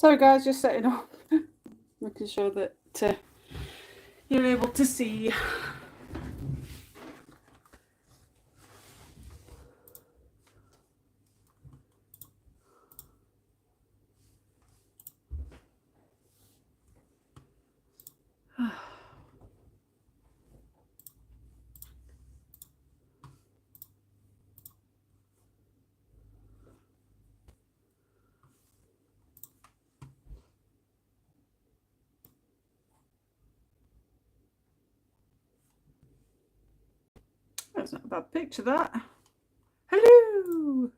Sorry guys, just setting up, making sure that you're able to see. That's not a bad picture, that. Hello!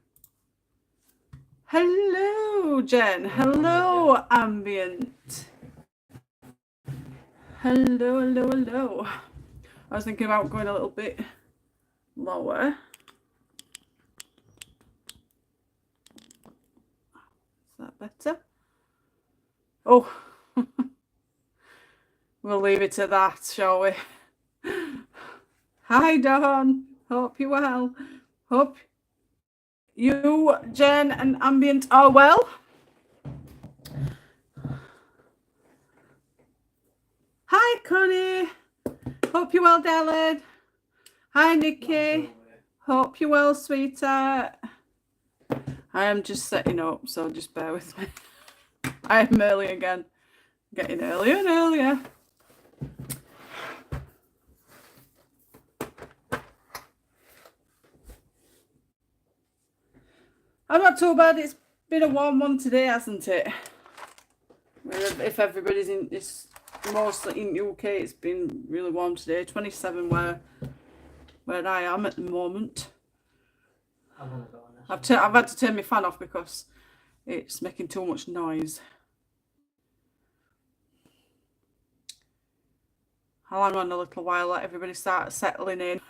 Hello, Jen. Hello, Ambient. Hello, hello, hello. I was thinking about going a little bit lower. Is that better? Oh, we'll leave it at that, shall we? Hi, Dawn. Hope you're well. Hope you, Jen, and Ambient are well. Hi, Connie. Hope you're well, Dylan. Hi, Nikki. Hope you're well, sweetheart. I am just setting up, so just bear with me. I am early again. Getting earlier and earlier. I'm not too bad. It's been a warm one today, hasn't it? If everybody's in, it's mostly in UK, it's been really warm today. 27 where I am at the moment. I've had to turn my fan off because it's making too much noise. I'll hang on a little while, let everybody start settling in.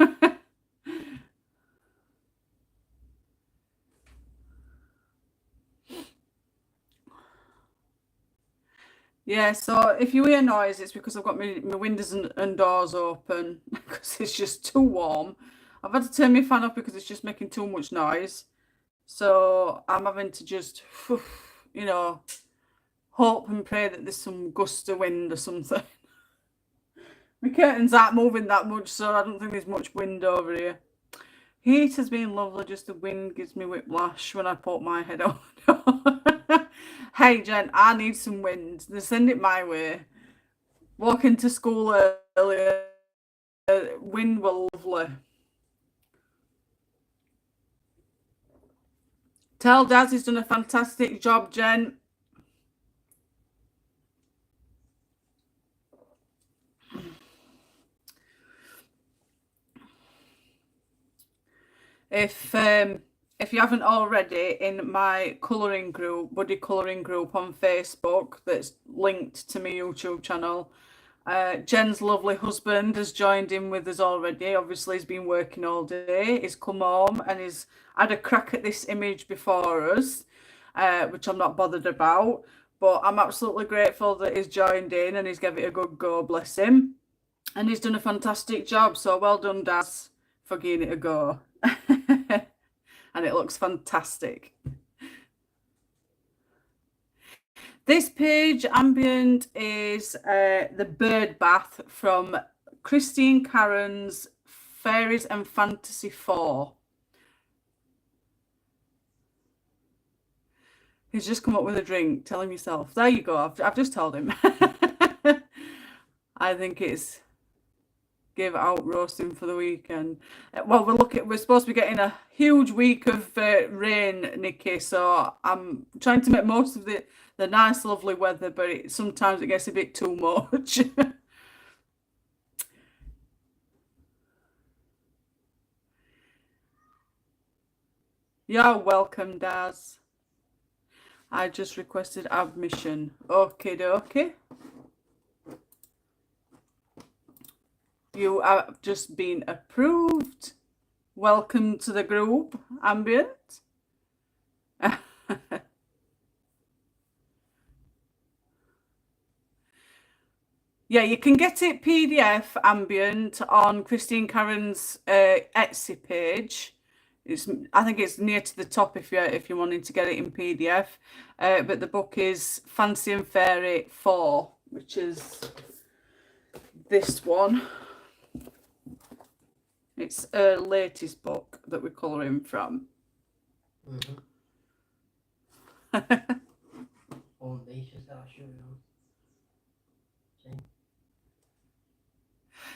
Yeah, so if you hear noise, it's because I've got my windows and doors open because it's just too warm. I've had to turn my fan off because it's just making too much noise. So I'm having to just, you know, hope and pray that there's some gust of wind or something. My curtains aren't moving that much, so I don't think there's much wind over here. Heat has been lovely, just the wind gives me whiplash when I put my head on. Hey Jen, I need some wind. They send it my way. Walking to school earlier, wind were lovely. Tell Daz he's done a fantastic job, Jen. If you haven't already, in my colouring group, buddy colouring group on Facebook, that's linked to my YouTube channel, Jen's lovely husband has joined in with us already. Obviously, he's been working all day. He's come home and he's had a crack at this image before us, which I'm not bothered about. But I'm absolutely grateful that he's joined in and he's given it a good go, bless him. And he's done a fantastic job. So well done, Daz, for giving it a go. And it looks fantastic. This page, Ambient, is the bird bath from Christine KARRONS Fairies and Fantasy 4. He's just come up with a drink. Tell him yourself. There you go. I've just told him. I think it's give out roasting for the weekend. Well, we're supposed to be getting a huge week of rain, Nikki. So I'm trying to make most of the nice, lovely weather, but sometimes it gets a bit too much. You're welcome, Daz. I just requested admission. Okay, dokie. You have just been approved. Welcome to the group, Ambient. Yeah, you can get it PDF, Ambient, on Christine KARRONS' Etsy page. I think it's near to the top if you're wanting to get it in PDF. But the book is Fancy and Fairy 4, which is this one. It's her latest book that we're colouring from.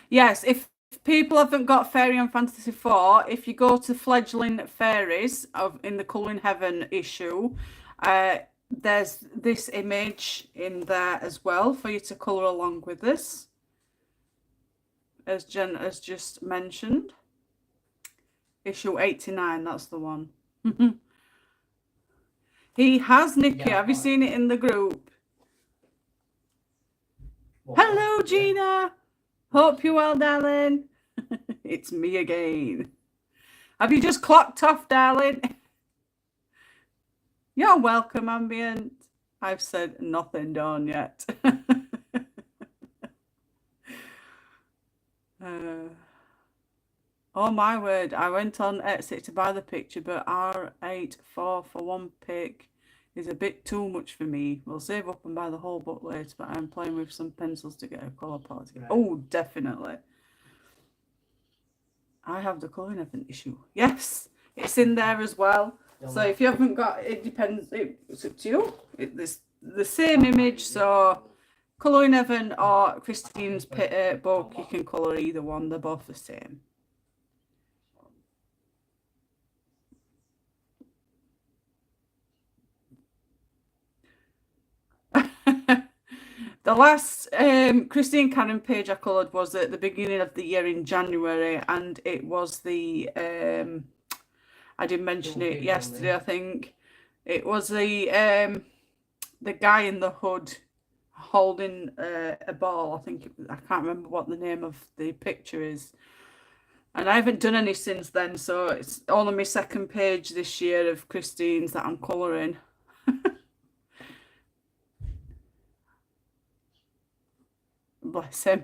Yes, if people haven't got Fairy and Fantasy 4, if you go to Fledgling Fairies in the Colouring Heaven issue, there's this image in there as well for you to colour along with this, as Jen has just mentioned. Issue 89, that's the one. He has, Nikki. Have you seen it in the group? Hello, Gina. Hope you're well, darling. It's me again. Have you just clocked off, darling? You're welcome, Ambient. I've said nothing, Dawn, yet. Oh my word, I went on Etsy to buy the picture, but R84 for one pic is a bit too much for me. We'll save up and buy the whole book later, but I'm playing with some pencils to get a colour palette. Right. Oh, definitely. I have the Colouring Heaven issue. Yes, it's in there as well. So if you haven't got, it depends, it's up to you. It's the same image, so Colouring Heaven or Christine's book, you can colour either one, they're both the same. The last Christine Cannon page I coloured was at the beginning of the year in January, and it was the I did mention it yesterday, I think. It was the guy in the hood holding a ball. I can't remember what the name of the picture is. And I haven't done any since then, so it's only my second page this year of Christine's that I'm colouring. Bless him.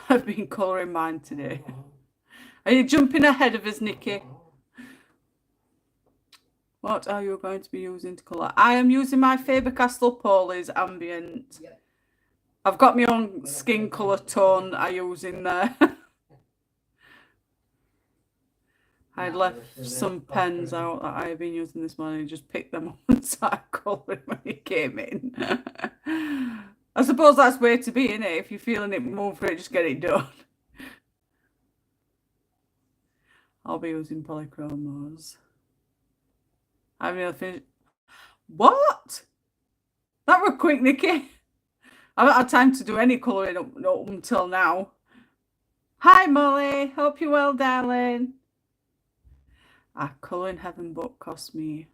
I've been colouring mine today. Are you jumping ahead of us, Nikki? What are you going to be using to colour? I am using my Faber-Castell Polies Ambient. Yeah. I've got my own skin colour tone I use in there. I left some pens out that I have been using this morning. Just picked them up and started colouring when he came in. I suppose that's the way to be, isn't it? If you're feeling it, move for it, just get it done. I'll be using polychromos. I'm really finished. What? That were quick, Nikki. I haven't had time to do any colouring up until now. Hi, Molly. Hope you're well, darling. A Colouring Heaven book cost me.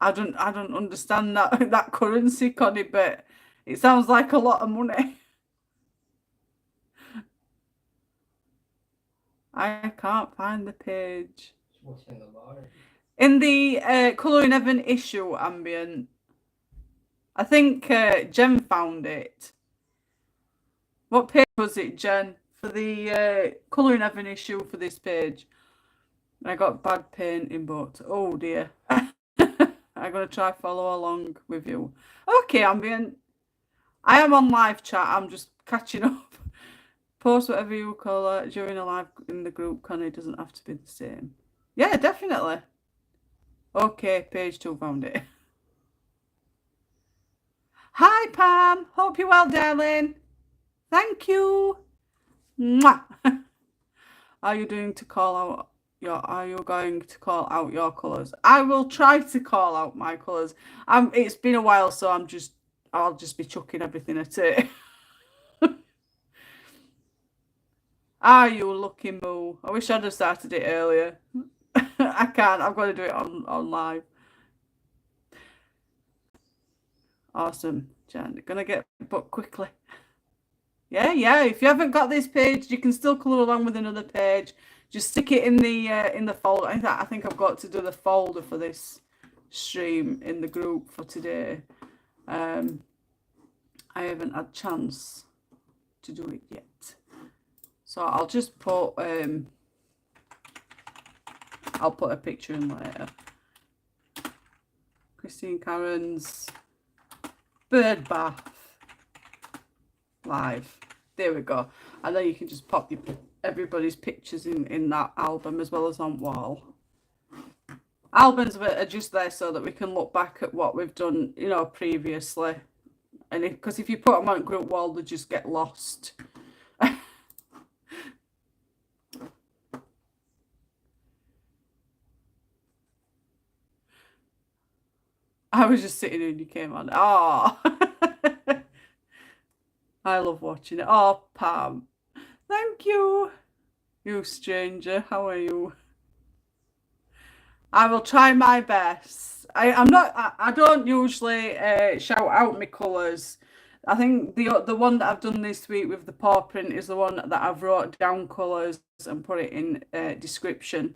I don't understand that currency, Connie, but it sounds like a lot of money. I can't find the page. In the Colouring Heaven issue, Ambient. I think Jen found it. What page was it, Jen? For the Colouring Heaven issue for this page. I got bad painting, but oh dear. I'm going to try follow along with you. Okay, Ambient. I am on live chat. I'm just catching up. Post whatever you colour during a live in the group, Connie. It doesn't have to be the same. Yeah, definitely. Okay, page 2 found it. Hi, Pam. Hope you're well, darling. Thank you. Mwah. Are you going to call out your colours? I will try to call out my colours. It's been a while, so I'll just be chucking everything at it. Are you lucky moo? I wish I'd have started it earlier. I can't. I've got to do it on live. Awesome, Jen. Gonna get booked quickly. Yeah. If you haven't got this page, you can still colour along with another page. Just stick it in the folder. I think I've got to do the folder for this stream in the group for today. I haven't had a chance to do it yet, so I'll just put I'll put a picture in later. Christine Karrons bird bath live. There we go. And then you can just pop everybody's pictures in that album as well as on wall. Albums are just there so that we can look back at what we've done, you know, previously. And because if you put them on group wall, they just get lost. I was just sitting and you came on. Oh, I love watching it. Oh, Pam, thank you. You stranger, how are you? I will try my best. I don't usually shout out my colours. I think the one that I've done this week with the paw print is the one that I've wrote down colours and put it in description.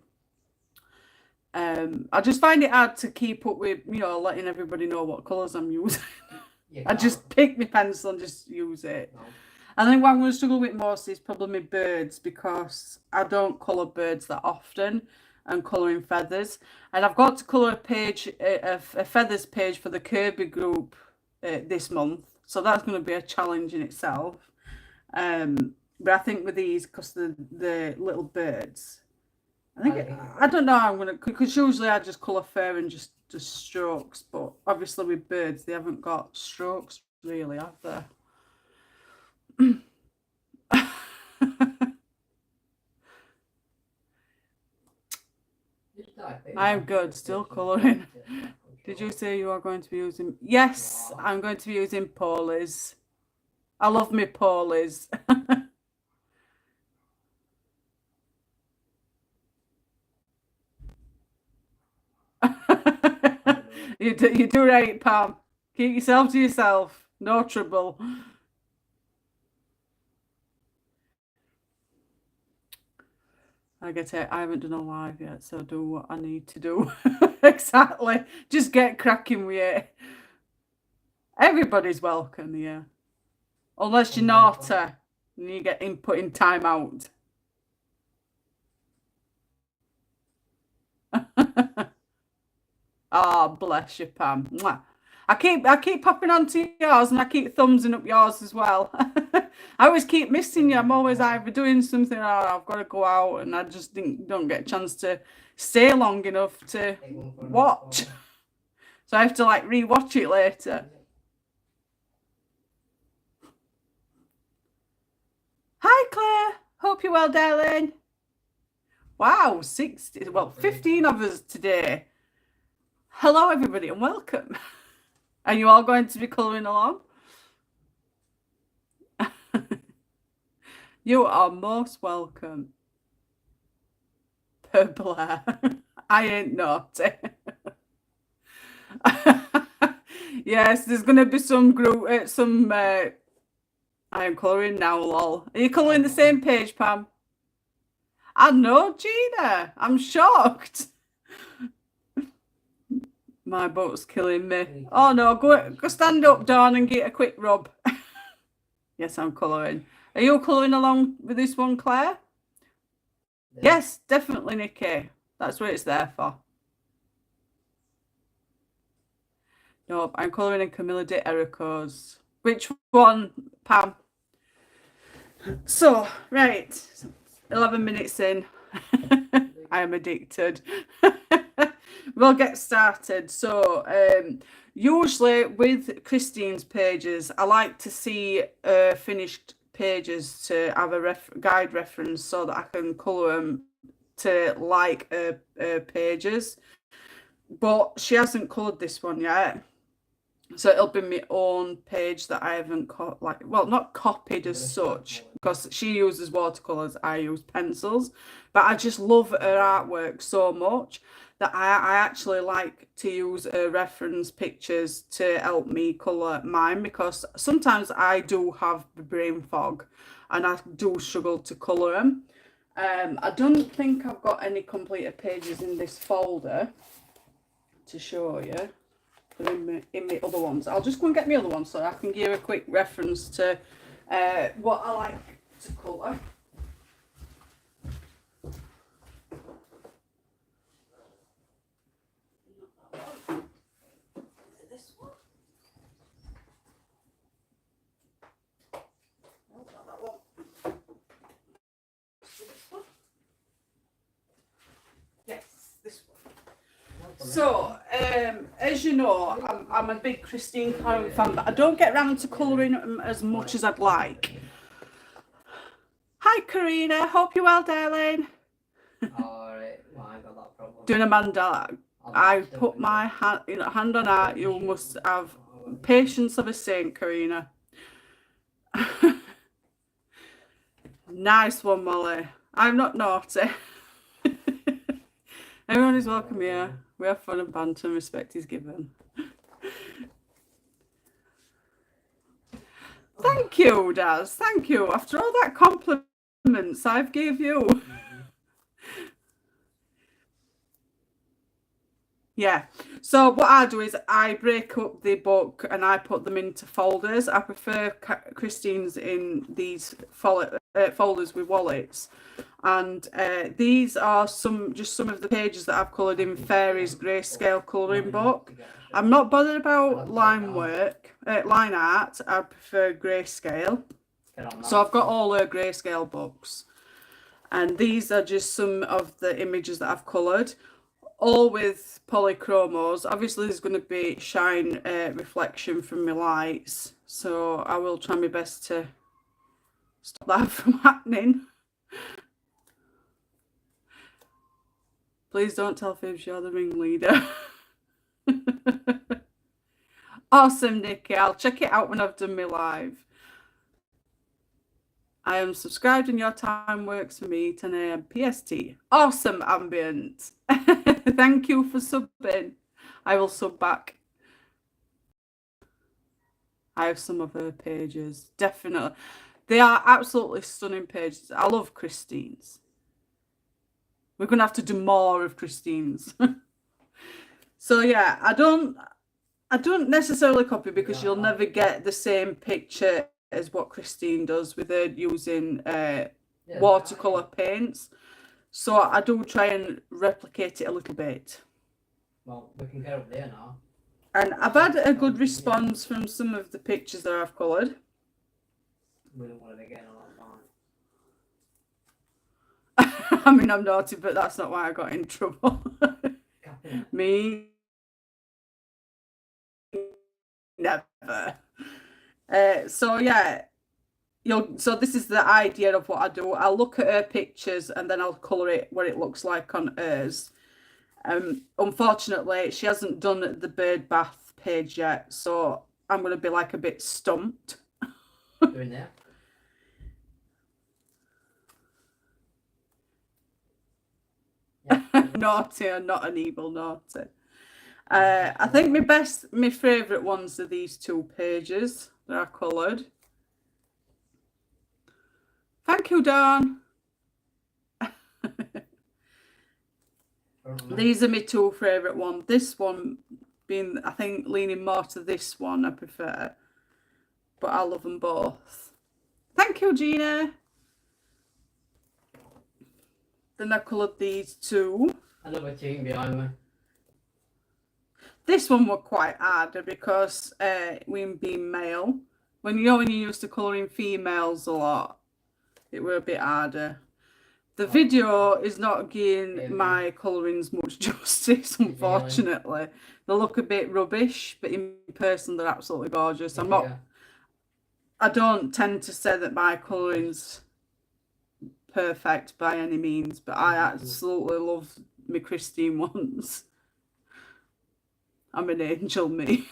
I just find it hard to keep up with, you know, letting everybody know what colours I'm using. Yeah, I just pick my pencil and just use it. No. I think what I'm going to struggle with most is probably my birds, because I don't colour birds that often and colouring feathers. And I've got to colour a page, a feathers page for the Kirby group this month. So that's going to be a challenge in itself. But I think with these, because the little birds, I don't know how I'm going to, because usually I just colour fur and just strokes. But obviously with birds, they haven't got strokes really, have they? I'm good, still colouring. Did you say you are going to be using? Yes, I'm going to be using Polies. I love me Polies. You do right, Pam. Keep yourself to yourself. No trouble. I get it. I haven't done a live yet, so do what I need to do. Exactly. Just get cracking with it. Everybody's welcome here. Unless you're naughty and you get input in timeout. Oh, bless you, Pam. Mwah. I keep popping onto yours and I keep thumbsing up yours as well. I always keep missing you. I'm always either doing something or I've got to go out, and I just don't get a chance to stay long enough to watch. So I have to like re-watch it later. Hi Claire, hope you're well, darling. Wow, 15 of us today. Hello everybody and welcome. Are you all going to be colouring along? You are most welcome. Purple hair. I ain't naughty. Yes, there's going to be some group, I am colouring now, lol. Are you colouring the same page, Pam? I know, Gina. I'm shocked. My boat's killing me. Oh no, go stand up, Dawn, and get a quick rub. Yes, I'm colouring. Are you colouring along with this one, Claire? Yeah. Yes, definitely, Nikki. That's what it's there for. No, I'm colouring in Camilla de Erico's. Which one, Pam? So, right, 11 minutes in. I am addicted. We'll get started. So, usually with Christine's pages, I like to see finished pages to have a guide reference so that I can colour them to like pages. But she hasn't coloured this one yet. So it'll be my own page that I haven't not copied as such, because she uses watercolours, I use pencils. But I just love her artwork so much that I actually like to use reference pictures to help me colour mine, because sometimes I do have brain fog and I do struggle to colour them. I don't think I've got any completed pages in this folder to show you. But in my other ones, I'll just go and get my other ones so I can give a quick reference to what I like to colour. This one. No, not that one. This one. Yes, this one. So, as you know, I'm a big Christine Carron fan, but I don't get around to colouring them as much as I'd like. Hi, Karina. Hope you're well, darling. Alright, well, I got that problem. Doing a mandala. I put my hand on heart. You must have patience of a saint, Karina. Nice one, Molly. I'm not naughty. Everyone is welcome here. We have fun and banter and respect is given. Thank you, Daz. Thank you. After all that compliments I've gave you. Yeah. So what I do is I break up the book and I put them into folders. I prefer Christine's in these folders with wallets. And these are just some of the pages that I've coloured in Fairies grayscale colouring book. I'm not bothered about line art. I prefer grayscale. So I've got all her grayscale books. And these are just some of the images that I've coloured. All with polychromos. Obviously there's going to be shine reflection from my lights, so I will try my best to stop that from happening. Please don't tell Fibs you're the ringleader. Awesome, Nikki. I'll check it out when I've done my live. I am subscribed and your time works for me, 10 AM PST. Awesome, Ambient. Thank you for subbing. I will sub back. I have some of her pages, definitely. They are absolutely stunning pages. I love Christine's. We're going to have to do more of Christine's. So yeah, I don't necessarily copy because you'll never get the same picture as what Christine does with her using watercolor paints. So I do try and replicate it a little bit. Well, we can get up there now. And I've had a good response from some of the pictures that I've coloured. We don't want it again a lot. I mean, I'm naughty, but that's not why I got in trouble. Me? Never. So yeah, so this is the idea of what I do. I'll look at her pictures and then I'll colour it what it looks like on hers. Unfortunately, she hasn't done the bird bath page yet, so I'm going to be like a bit stumped. Doing that? Yeah. Naughty and not an evil naughty. I think my favourite ones are these two pages that I coloured. Thank you, Dawn. These are my two favourite ones. This one being, I think, leaning more to this one I prefer. But I love them both. Thank you, Gina. Then I coloured these two. Another team behind me. This one was quite harder because we being male. When you used to colouring females a lot, it were a bit harder. The video is not giving my colourings much justice, unfortunately. They look a bit rubbish, but in person they're absolutely gorgeous. I don't tend to say that my coloring's perfect by any means, but I absolutely love my Christine ones. I'm an angel, me.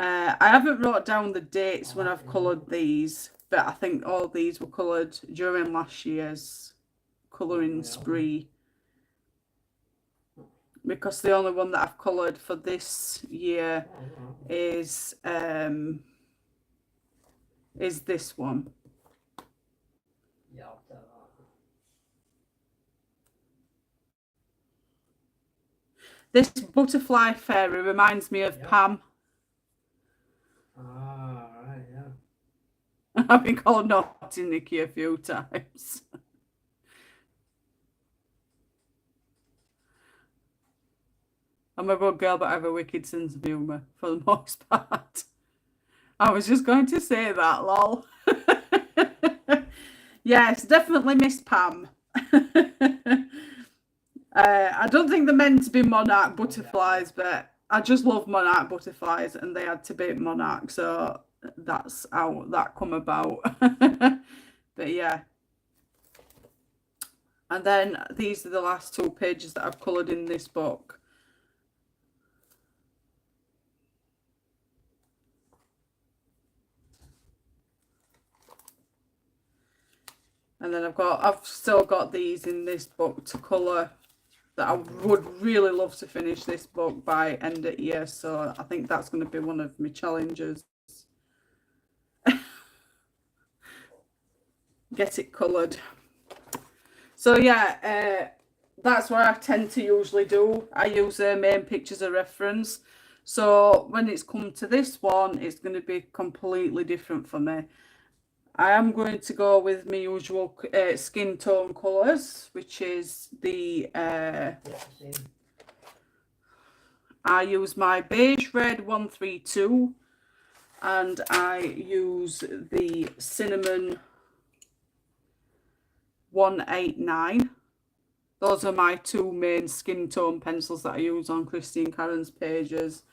I haven't wrote down the dates when I've coloured these, but I think all these were coloured during last year's colouring spree. Because the only one that I've coloured for this year is is this one. Yeah, I'll tell that. This butterfly fairy reminds me of Yeah. Pam. Ah, right, yeah. I've been called Naughty Nikki a few times. I'm a good girl, but I have a wicked sense of humour for the most part. I was just going to say that, lol. Yes, definitely Miss Pam. I don't think they're meant to be monarch butterflies, but I just love monarch butterflies, and they had to be monarch, so that's how that come about. But yeah. And then these are the last 2 pages that I've coloured in this book. And then I've still got these in this book to colour, that I would really love to finish this book by end of year. So I think that's going to be one of my challenges. Get it coloured. So yeah, that's what I tend to usually do. I use main pictures as reference. So when it's come to this one, it's going to be completely different for me. I am going to go with my usual skin tone colours, which is the I use my beige red 132, and I use the cinnamon 189. Those are my 2 main skin tone pencils that I use on Christine Karron's pages.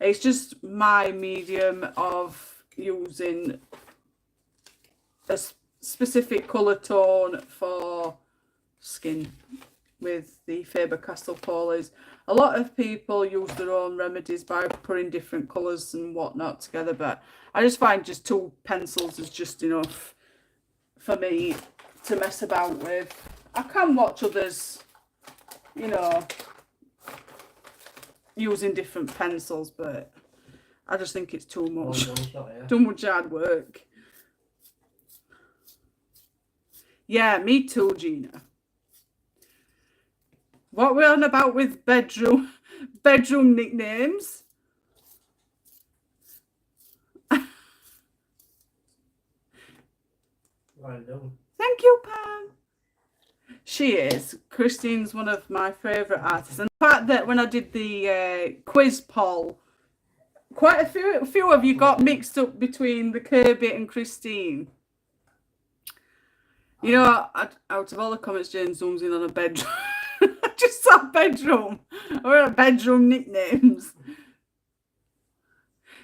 It's just my medium of using a specific colour tone for skin with the Faber-Castell Polys. A lot of people use their own remedies by putting different colours and whatnot together, but I just find just 2 pencils is just enough for me to mess about with. I can watch others, you know, using different pencils, but I just think it's too much. Too much hard work. Yeah, me too, Gina. What we're on about with bedroom nicknames. Thank you, Pam. She is. Christine's one of my favourite artists. And the fact that when I did the quiz poll, quite a few of you got mixed up between the Kirby and Christine. You know, out of all the comments, Jane zooms in on a bedroom. I just saw bedroom. Or bedroom nicknames.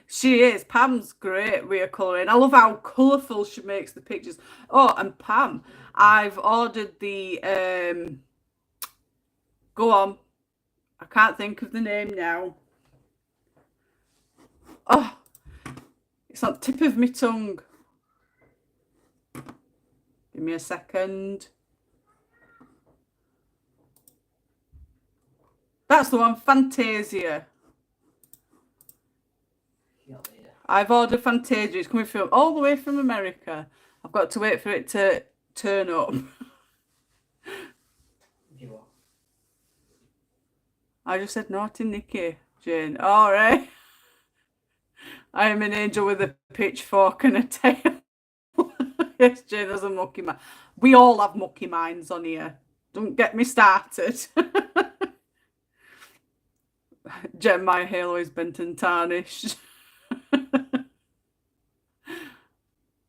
She is. Pam's great with her colouring. I love how colourful she makes the pictures. Oh, and Pam, I've ordered the go on. I can't think of the name now. Oh, it's on the tip of my tongue. Give me a second. That's the one, Fantasia. I've ordered Fantasia. It's coming from all the way from America. I've got to wait for it to turn up. I just said Naughty Nikki, Jane. All right. I am an angel with a pitchfork and a tail. Yes, Jane has a mucky mind. We all have mucky minds on here. Don't get me started. Jen, my halo is bent and tarnished.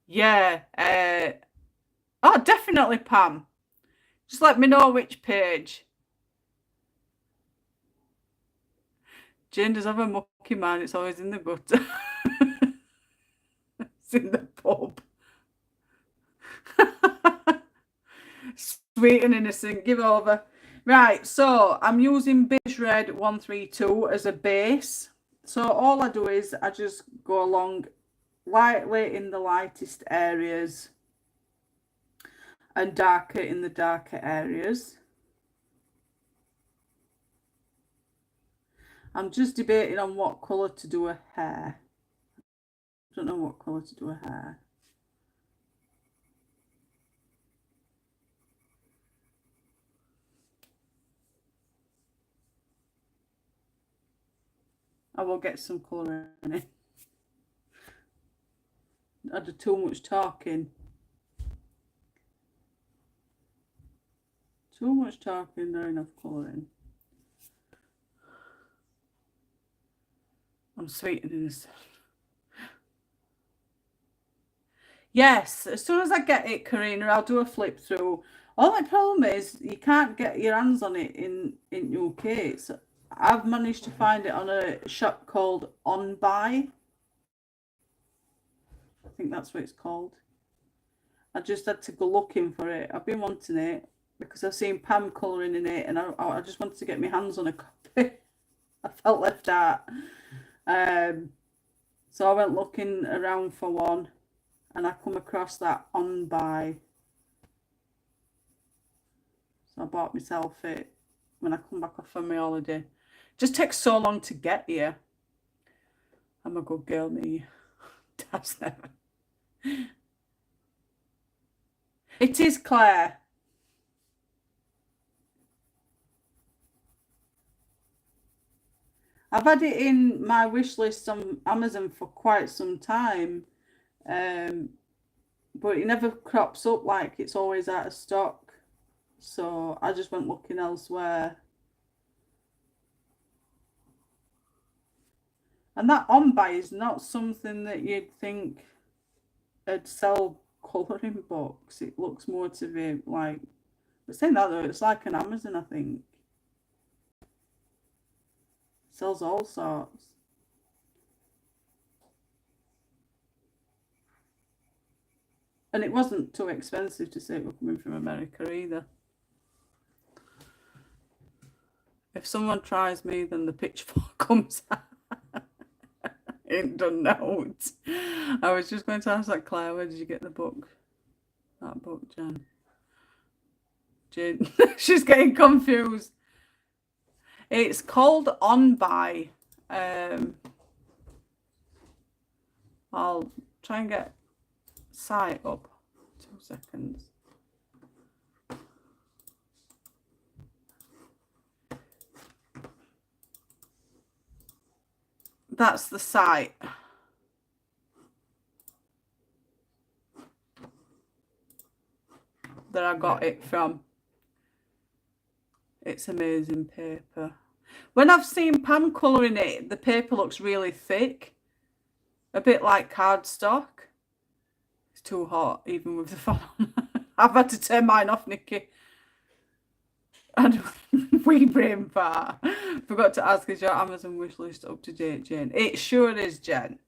Yeah. Oh, definitely, Pam. Just let me know which page. Jane does have a mucky mind. It's always in the gutter. It's in the pub. Sweet and innocent. Give over. Right, so I'm using beige red 132 as a base. So all I do is I just go along lightly in the lightest areas and darker in the darker areas. I'm just debating on what colour to do her hair. I don't know what colour to do her hair. I will get some colour in it. I do too much talking. Too much talking, not enough colouring. I'm sweetening this. Yes, as soon as I get it, Karina, I'll do a flip through. Only problem is you can't get your hands on it in UK. So I've managed to find it on a shop called On Buy. I think that's what it's called. I just had to go looking for it. I've been wanting it because I've seen Pam colouring in it, and I just wanted to get my hands on a copy. I felt left out. So I went looking around for one, and I come across that On Buy. So I bought myself it when I come back off from my holiday. It just takes so long to get here. I'm a good girl, me. Dad's never. It is Claire. I've had it in my wish list on Amazon for quite some time, but it never crops up, like it's always out of stock. So I just went looking elsewhere. And that On Buy is not something that you'd think would sell colouring books. It looks more to be like, but saying that though, it's like an Amazon, I think. It sells all sorts. And it wasn't too expensive to say it were coming from America either. If someone tries me, then the pitchfork comes out. In the note. I was just going to ask that, Claire, where did you get the book? That book, Jen. Jane. She's getting confused. It's called On Buy. I'll try and get site up. 2 seconds. That's the site. That I got it from. It's amazing paper. When I've seen Pam colouring it, the paper looks really thick. A bit like cardstock. It's too hot, even with the fan on. I've had to turn mine off, Nikki. And wee brain fart. Forgot to ask, is your Amazon wishlist up to date, Jane? It sure is, Jen.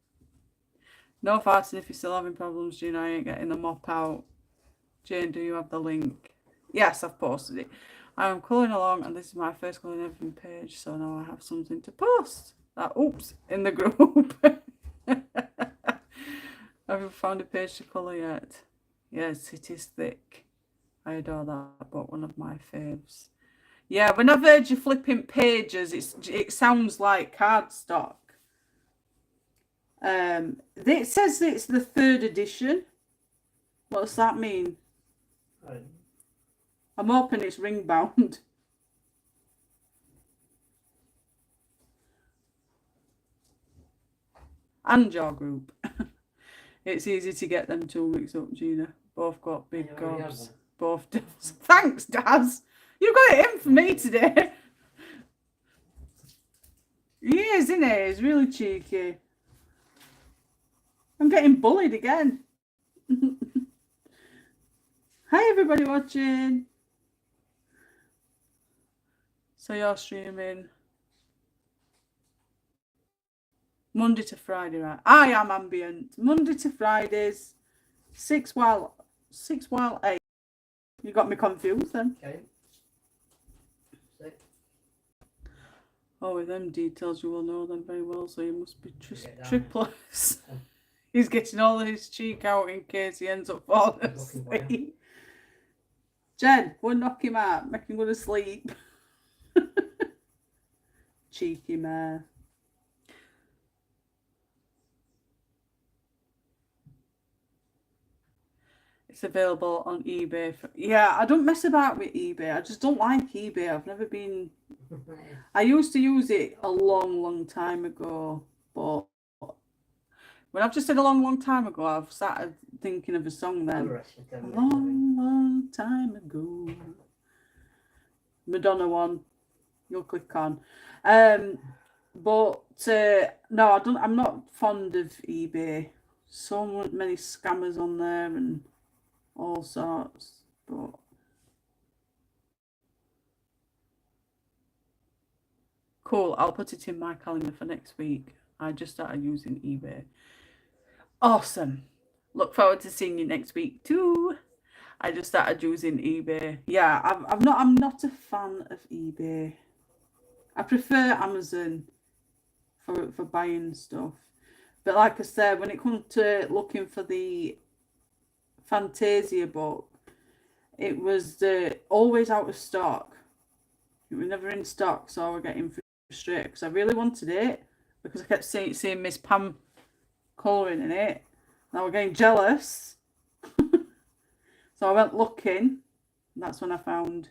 No farting if you're still having problems, Jane. I ain't getting the mop out. Jane, do you have the link? Yes, I've posted it. I'm colouring along, and this is my first colouring everything page, so now I have something to post. Oops, in the group. Have you found a page to colour yet? Yes, it is thick. I adore that book, one of my faves. Yeah, when I've heard you flipping pages, it sounds like cardstock. It says it's the 3rd edition. What does that mean? I'm hoping it's ring bound. And your group. It's easy to get them 2 weeks up, Gina. Both got big gobs. Both does. Thanks, Daz. You got it in for me today. He is, isn't he? He's really cheeky. I'm getting bullied again. Hi, everybody watching. So you're streaming Monday to Friday, right? I am ambient. Monday to Fridays, 6 while 8. You got me confused then. Okay. 6. Oh, with them details, you will know them very well, so you must be triplets. He's getting all of his cheek out in case he ends up falling asleep. Jen, we'll knock him out, make him go to sleep. Cheeky mare. It's available on eBay. Yeah, I don't mess about with eBay. I just don't like eBay. I've never been... I used to use it a long time ago, but when I've just said a long time ago, I've started thinking of a song then. A long time ago. Madonna one. You'll click on. But no, I'm not fond of eBay. So many scammers on there and all sorts. But cool, I'll put it in my calendar for next week. I just started using eBay. Awesome. Look forward to seeing you next week too. I just started using eBay. Yeah, I'm not a fan of eBay. I prefer Amazon for buying stuff. But like I said, when it comes to looking for the Fantasia book, it was always out of stock. It was never in stock, so I was getting frustrated because I really wanted it because I kept seeing Miss Pam colouring in it. And I was getting jealous. So I went looking. And that's when I found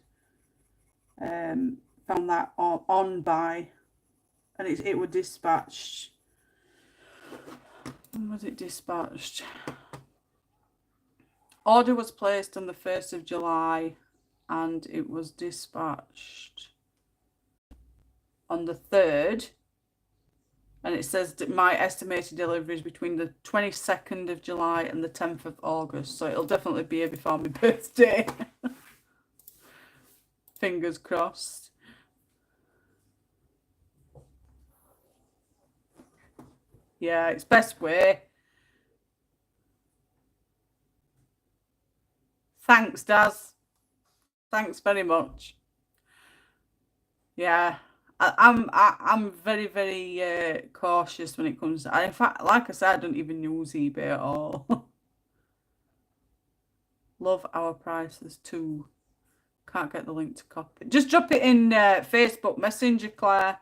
that on buy. And it was dispatched. When was it dispatched? Order was placed on the 1st of July and it was dispatched on the 3rd. And it says that my estimated delivery is between the 22nd of July and the 10th of August. So it'll definitely be here before my birthday. Fingers crossed. Yeah, it's best way. Thanks, Daz. Thanks very much. Yeah, I'm very cautious when it comes to. In fact, like I said, I don't even use eBay at all. Love our prices too. Can't get the link to copy. Just drop it in Facebook Messenger, Claire.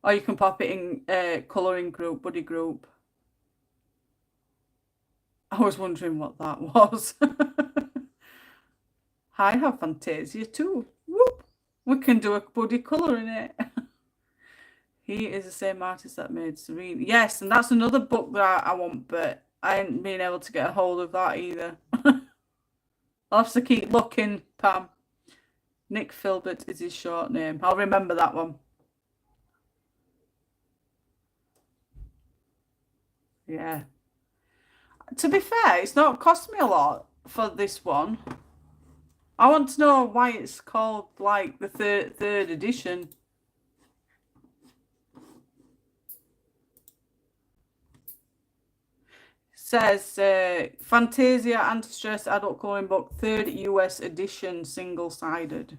Or you can pop it in colouring group, buddy group. I was wondering what that was. I have Fantasia too. Whoop! We can do a buddy colour in it. He is the same artist that made Serene. Yes, and that's another book that I want, but I ain't been able to get a hold of that either. I'll have to keep looking, Pam. Nick Filbert is his short name. I'll remember that one. Yeah. To be fair, it's not cost me a lot for this one. I want to know why it's called like the third edition. It says Fantasia Anti-Stress Adult Colouring Book 3rd US edition single-sided.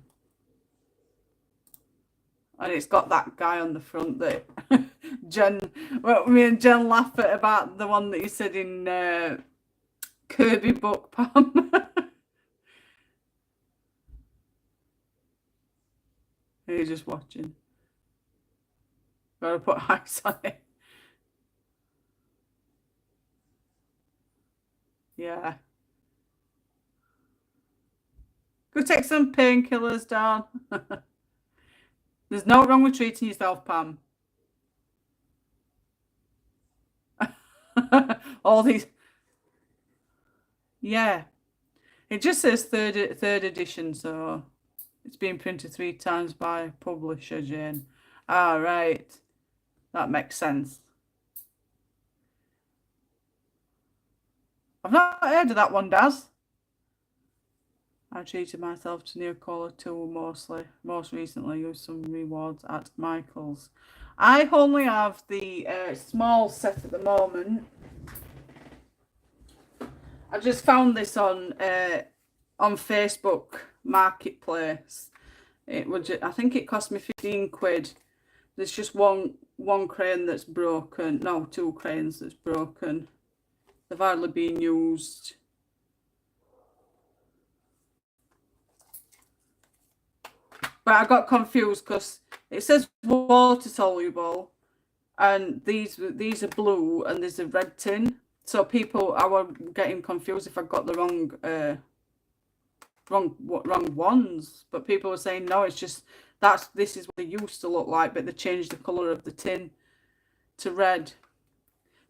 And it's got that guy on the front that me and Jen laugh at about the one that you said in Kirby book, Pam. He's just watching. Gotta put eyes on it. Yeah. Go take some painkillers, Dan. There's no wrong with treating yourself, Pam. All these. Yeah. It just says third edition, so it's been printed 3 times by publisher Jane. Ah, right. That makes sense. I've not heard of that one, Daz. I treated myself to New Cola 2 mostly. Most recently used some rewards at Michael's. I only have the small set at the moment. I just found this on Facebook Marketplace. It would, I think it cost me 15 quid. There's just one crane that's broken. No, 2 cranes that's broken. They've hardly been used. But I got confused because it says water soluble and these are blue and there's a red tin. So people, I was getting confused if I got the wrong ones, but people were saying no, it's just this is what they used to look like, but they changed the colour of the tin to red.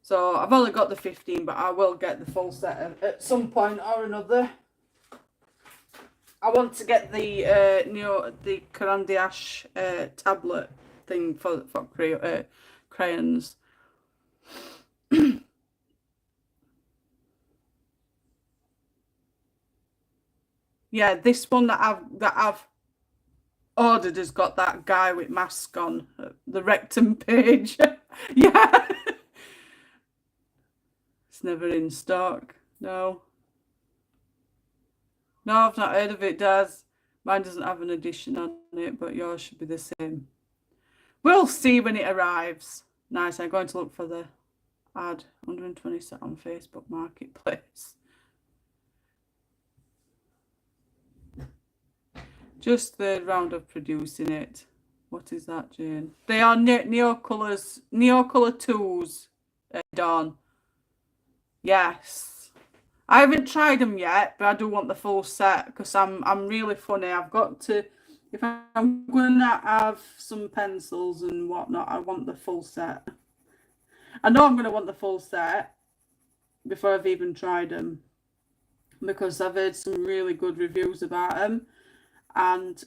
So I've only got the 15, but I will get the full set at some point or another. I want to get the the KARRONS tablet thing for crayons. Yeah, this one that I've ordered has got that guy with mask on, the rectum page. Yeah. It's never in stock. No. No, I've not heard of it, Daz. Mine doesn't have an edition on it, but yours should be the same. We'll see when it arrives. Nice, I'm going to look for the ad. 120 set on Facebook Marketplace. Just the round of producing it. What is that, Jane? They are Neocolor 2s, Dawn. Yes. I haven't tried them yet, but I do want the full set because I'm really funny. I've got to, if I'm going to have some pencils and whatnot, I want the full set. I know I'm going to want the full set before I've even tried them because I've heard some really good reviews about them. And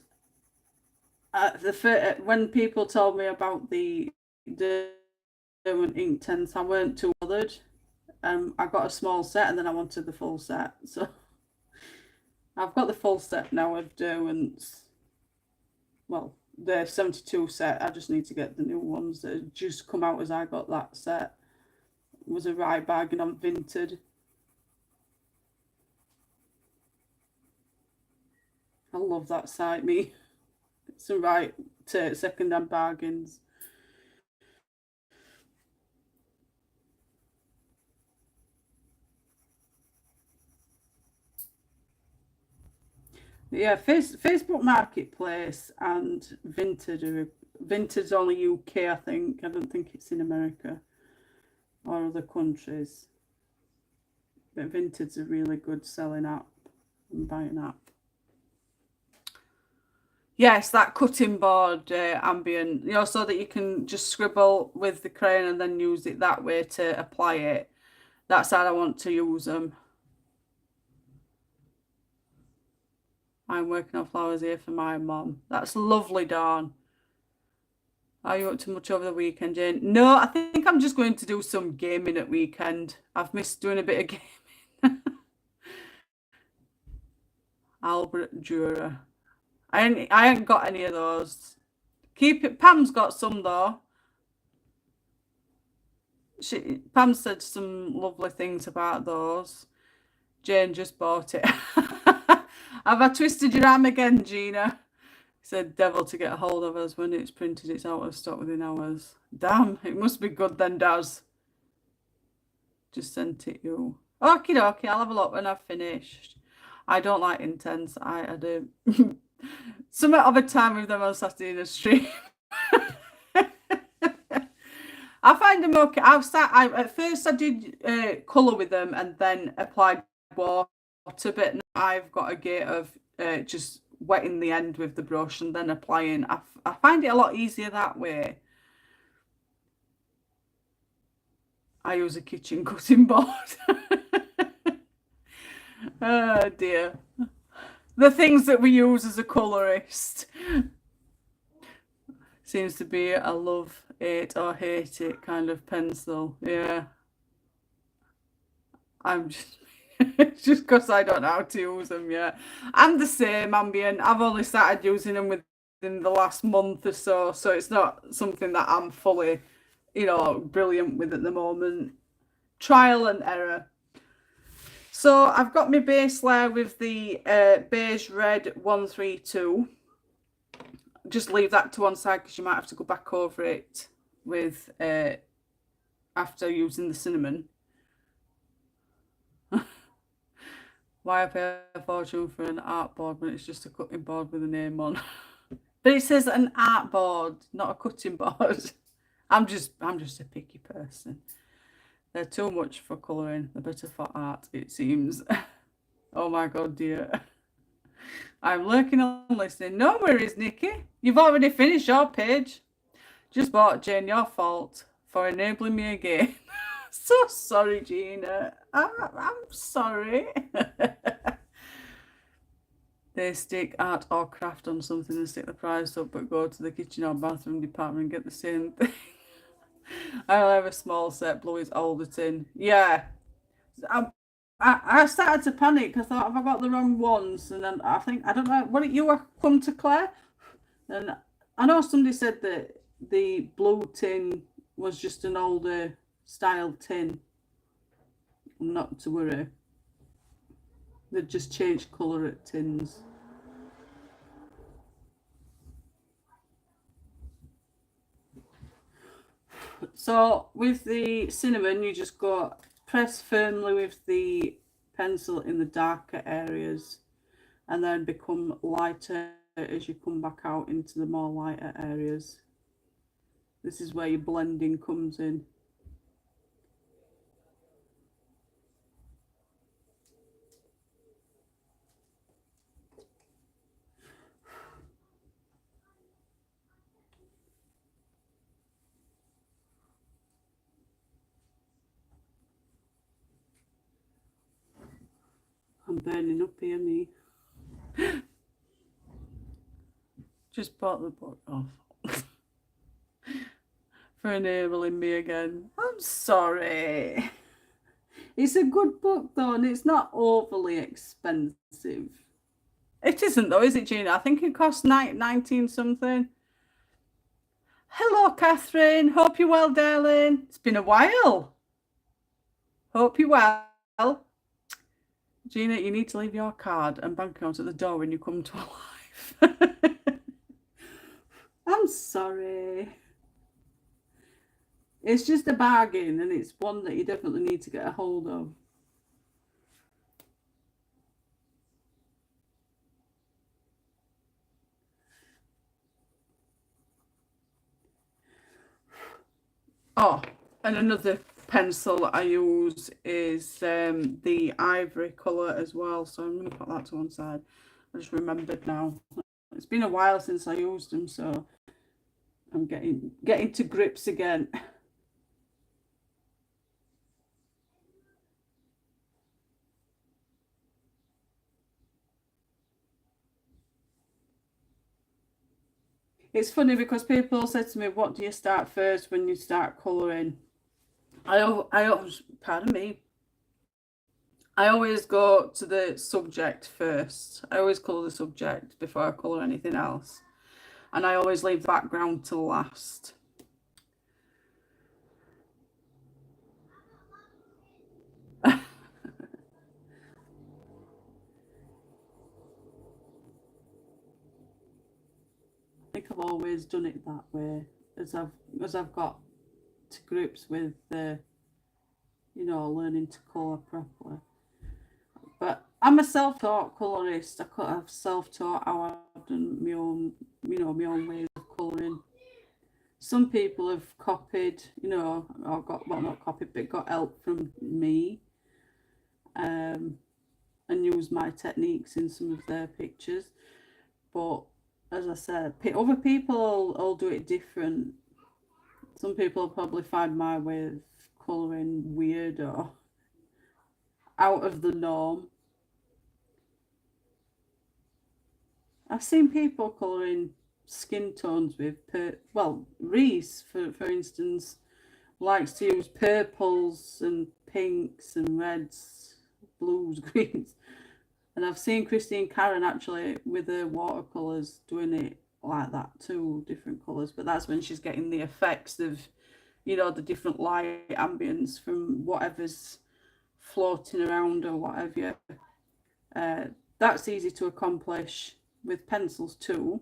when people told me about the Inktense, I weren't too bothered. I got a small set and then I wanted the full set. So I've got the full set now of Derwent's. Well, the 72 set. I just need to get the new ones that had just come out as I got that set. It was a right bargain on Vinted. I love that site, me. It's a right to second-hand bargains. Yeah, Facebook Marketplace and Vinted. Vinted's only UK, I think. I don't think it's in America or other countries. But Vinted's a really good selling app and buying app. Yes, that cutting board ambient, so that you can just scribble with the crayon and then use it that way to apply it. That's how I want to use them. I'm working on flowers here for my mum. That's lovely, Dawn. Are you up to much over the weekend, Jane? No, I think I'm just going to do some gaming at weekend. I've missed doing a bit of gaming. Albert Dürer. I ain't got any of those. Keep it. Pam's got some though. Pam said some lovely things about those. Jane just bought it. Have I twisted your arm again, Gina? Said devil to get a hold of us. When it's printed, it's out of stock within hours. Damn, it must be good then, Daz. Just sent it you. Okie dokie, I'll have a look when I've finished. I don't like Intense. I do. Some other time with them on Saturday in the stream. I find them okay. At first I did colour with them and then applied water, but now I've got a gate of just wetting the end with the brush and then applying. I find it a lot easier that way. I use a kitchen cutting board. Oh dear. The things that we use as a colorist. Seems to be a love it or hate it kind of pencil. Yeah. I'm just just because I don't know how to use them yet. I'm the same, ambient. I've only started using them within the last month or so, so it's not something that I'm fully, brilliant with at the moment. Trial and error. So I've got my base layer with the beige red 132. Just leave that to one side because you might have to go back over it with after using the cinnamon. Why I pay a fortune for an art board when it's just a cutting board with a name on? But it says an art board, not a cutting board. I'm just a picky person. They're too much for colouring. They're better for art, it seems. Oh my god, dear. I'm lurking and listening. No worries, Nikki. You've already finished your page. Just bought Jane, your fault for enabling me again. So sorry, Gina. I'm sorry. They stick art or craft on something and stick the price up, but go to the kitchen or bathroom department and get the same thing. I'll have a small set, Bluey's older tin. Yeah. I started to panic. I thought, have I got the wrong ones? And then I think, I don't know, what it you come to Claire? And I know somebody said that the blue tin was just an older style tin. Not to worry. They've just changed colour at tins. So with the cinnamon, you just go press firmly with the pencil in the darker areas and then become lighter as you come back out into the more lighter areas. This is where your blending comes in. I'm burning up here, me. Just bought the book off. For enabling me again. I'm sorry. It's a good book though, and it's not overly expensive. It isn't though, is it, Gina? I think it costs 19 something. Hello, Catherine. Hope you're well, darling. It's been a while. Hope you're well. Gina, you need to leave your card and bank account at the door when you come to a live. I'm sorry. It's just a bargain, and it's one that you definitely need to get a hold of. Oh, and another pencil that I use is the ivory colour as well. So I'm going to put that to one side. I just remembered now. It's been a while since I used them, so I'm getting to grips again. It's funny because people say to me, what do you start first when you start colouring? I always, pardon me, I always go to the subject first. I always colour the subject before I colour anything else. And I always leave the background to last. I think I've always done it that way as I've got to grips with learning to colour properly. But I'm a self-taught colourist. I've self-taught how I've done my own, my own ways of colouring. Some people have copied, or not copied, but got help from me, and used my techniques in some of their pictures. But as I said, other people will do it different. Some people will probably find my way of colouring weird or out of the norm. I've seen people colouring skin tones with Reese, for instance, likes to use purples and pinks and reds, blues, greens. And I've seen Christine Karen actually with her watercolours doing it like that too, different colours. But that's when she's getting the effects of, the different light ambience from whatever's floating around or whatever. That's easy to accomplish with pencils too.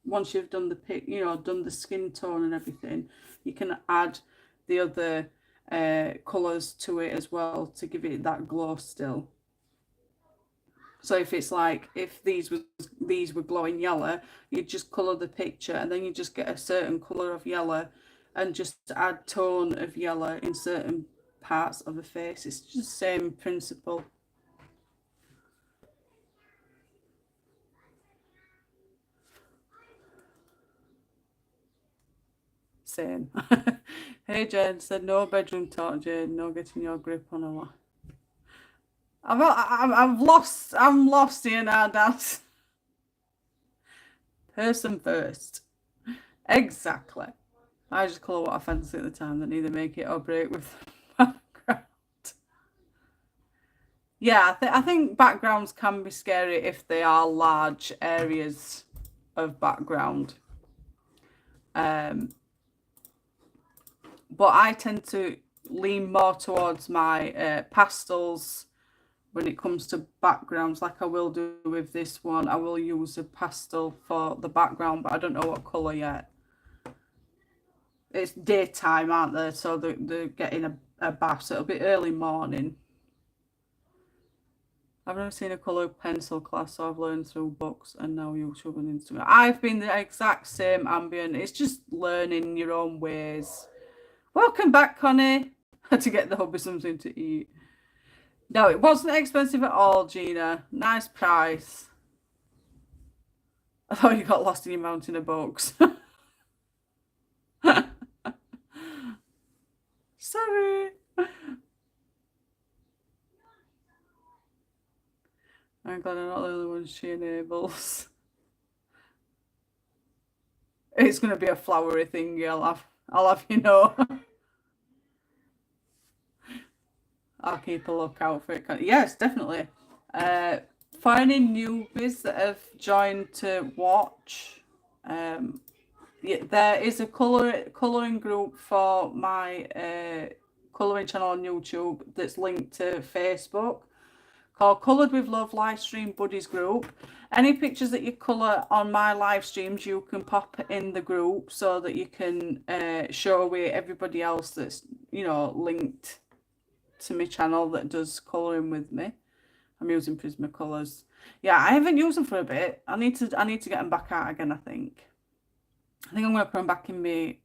Once you've done done the skin tone and everything, you can add the other colours to it as well to give it that glow still. So if it's like, if these were glowing yellow, you just colour the picture and then you just get a certain colour of yellow and just add tone of yellow in certain parts of the face. It's just the same principle. Same. Hey Jen said no bedroom talk, Jane. No getting your grip on a lot. I'm lost here now, Dad. Person first. Exactly. I just colour what I fancy at the time that neither make it or break with background. Yeah, I think backgrounds can be scary if they are large areas of background. But I tend to lean more towards my pastels when it comes to backgrounds, like I will do with this one. I will use a pastel for the background, but I don't know what colour yet. It's daytime, aren't they? So they're getting a bath, so it'll be early morning. I've never seen a colour pencil class, so I've learned through books and now YouTube and Instagram. I've been the exact same ambient. It's just learning your own ways. Welcome back, Connie. Had to get the hubby something to eat. No, it wasn't expensive at all, Gina. Nice price. I thought you got lost in your mountain of books. Sorry. I'm glad I'm not the only one she enables. It's going to be a flowery thing, I'll have you know. I'll keep a lookout for it. Yes, definitely. For any newbies that have joined to watch, yeah, there is a colouring group for my colouring channel on YouTube that's linked to Facebook called Coloured with Love Livestream Buddies Group. Any pictures that you colour on my live streams, you can pop in the group so that you can show away everybody else that's, you know, linked to my channel that does colouring with me. I'm using Prismacolors. Yeah, I haven't used them for a bit. I need to get them back out again, I think. I think I'm going to put them back in my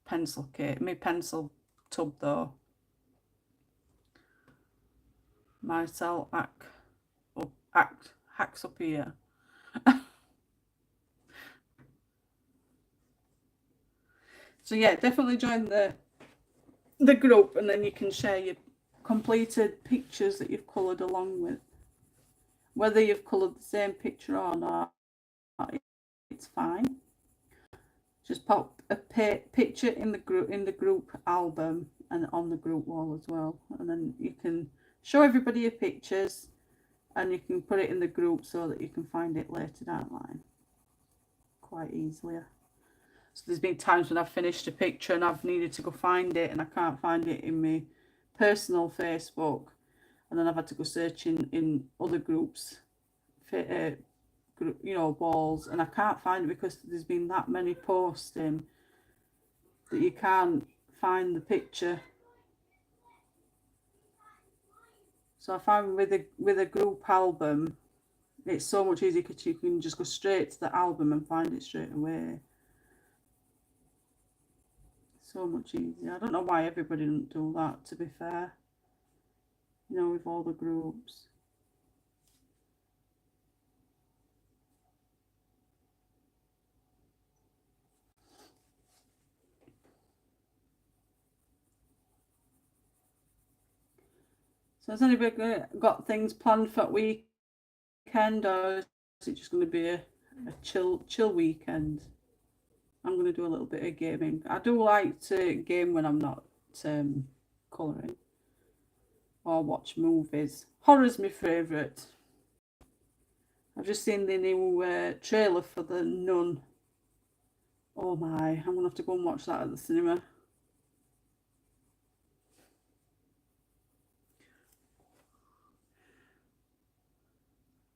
pencil kit, my pencil tub though. Myself hacks up here. So yeah, definitely join the group, and then you can share your completed pictures that you've coloured along with. Whether you've coloured the same picture or not, it's fine. Just pop a picture in the group album and on the group wall as well, and then you can show everybody your pictures, and you can put it in the group so that you can find it later down the line quite easily. So there's been times when I've finished a picture and I've needed to go find it and I can't find it in my personal Facebook, and then I've had to go searching in other groups, you know, walls, and I can't find it because there's been that many posting that you can't find the picture. So I find with a group album, it's so much easier because you can just go straight to the album and find it straight away. So much easier. I don't know why everybody doesn't do that, to be fair. You know, with all the groups. So has anybody got things planned for weekend, or is it just going to be a chill weekend? I'm going to do a little bit of gaming. I do like to game when I'm not colouring or watch movies. Horror's my favourite. I've just seen the new trailer for The Nun. Oh my, I'm going to have to go and watch that at the cinema.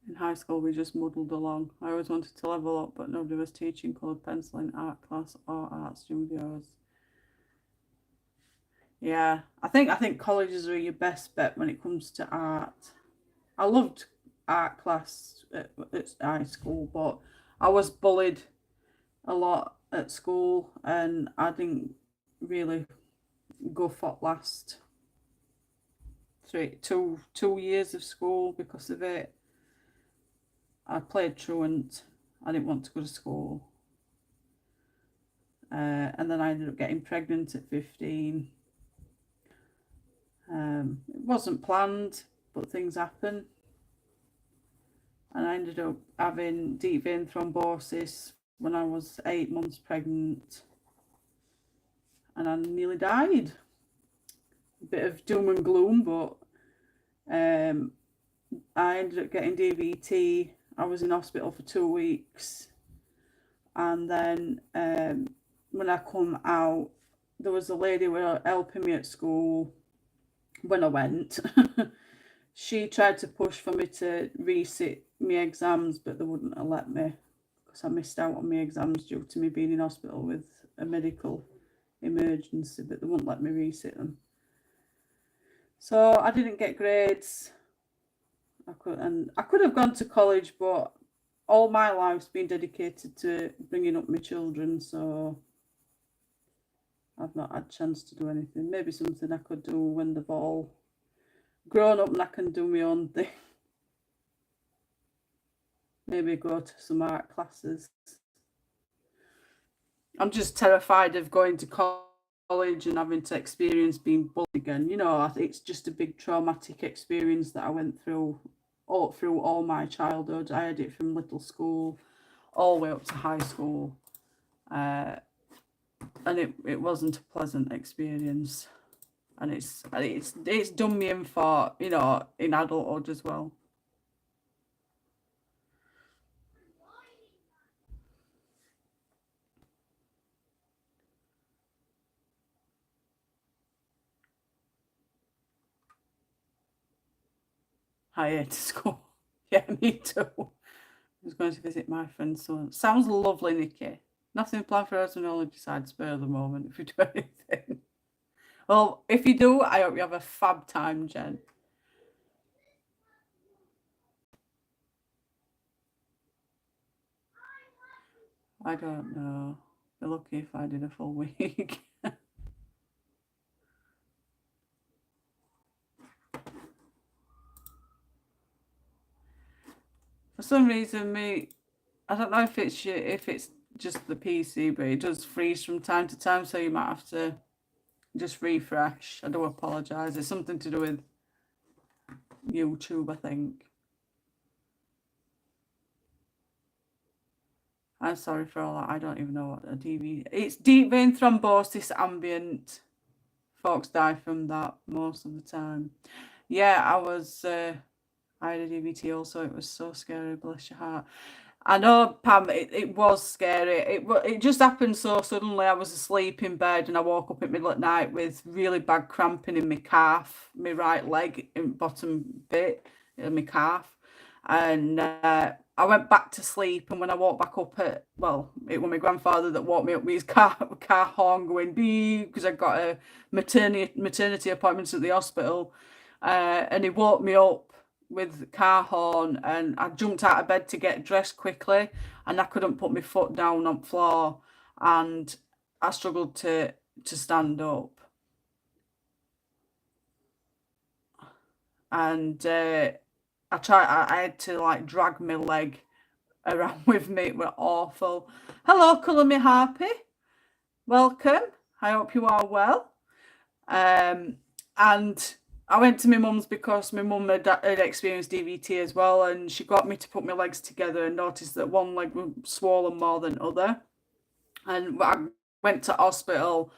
In high school, we just muddled along. I always wanted to level up, but nobody was teaching coloured pencil in art class or art studios. Yeah, I think colleges are your best bet when it comes to art. I loved art class at high school, but I was bullied a lot at school and I didn't really go for last. two years of school because of it. I played truant. I didn't want to go to school. And then I ended up getting pregnant at 15. It wasn't planned, but things happen. And I ended up having deep vein thrombosis when I was 8 months pregnant. And I nearly died. A bit of doom and gloom, but I ended up getting DVT. I was in hospital for 2 weeks. And then when I come out, there was a lady who was helping me at school when I went. She tried to push for me to resit my exams, but they wouldn't have let me because I missed out on my exams due to me being in hospital with a medical emergency, but they wouldn't let me resit them. So I didn't get grades. I could have gone to college, but all my life's been dedicated to bringing up my children, so I've not had a chance to do anything. Maybe something I could do when they've all grown up and I can do my own thing. Maybe go to some art classes. I'm just terrified of going to college and having to experience being bullied again. You know, it's just a big traumatic experience that I went through all my childhood. I had it from little school all the way up to high school. And it wasn't a pleasant experience. And it's done me in for, you know, in adulthood as well. I hate school. Yeah, me too. I was going to visit my friend, so sounds lovely, Nikki. Nothing planned for us and only decide spur of the moment if you do anything. Well, if you do, I hope you have a fab time, Jen. I don't know. Be lucky if I did a full week. For some reason, I don't know if it's just the PC, but it does freeze from time to time, so you might have to just refresh. I do apologise. It's something to do with YouTube, I think. I'm sorry for all that. I don't even know what a DV. It's deep vein thrombosis ambient. Folks die from that most of the time. Yeah, I had a DVT also. It was so scary, bless your heart. I know, Pam, it was scary. It just happened so suddenly. I was asleep in bed and I woke up in the middle of the night with really bad cramping in my calf, my right leg, in bottom bit of my calf. And I went back to sleep, and when I woke back up it was my grandfather that woke me up with his car horn going beep because I got a maternity appointment at the hospital, and he woke me up with the car horn, and I jumped out of bed to get dressed quickly, and I couldn't put my foot down on the floor, and I struggled to stand up, and I had to like drag my leg around with me. It were awful. Hello, Colour Me Harpy. Welcome. I hope you are well. And I went to my mum's because my mum had experienced DVT as well, and she got me to put my legs together and noticed that one leg was swollen more than other. And I went to hospital.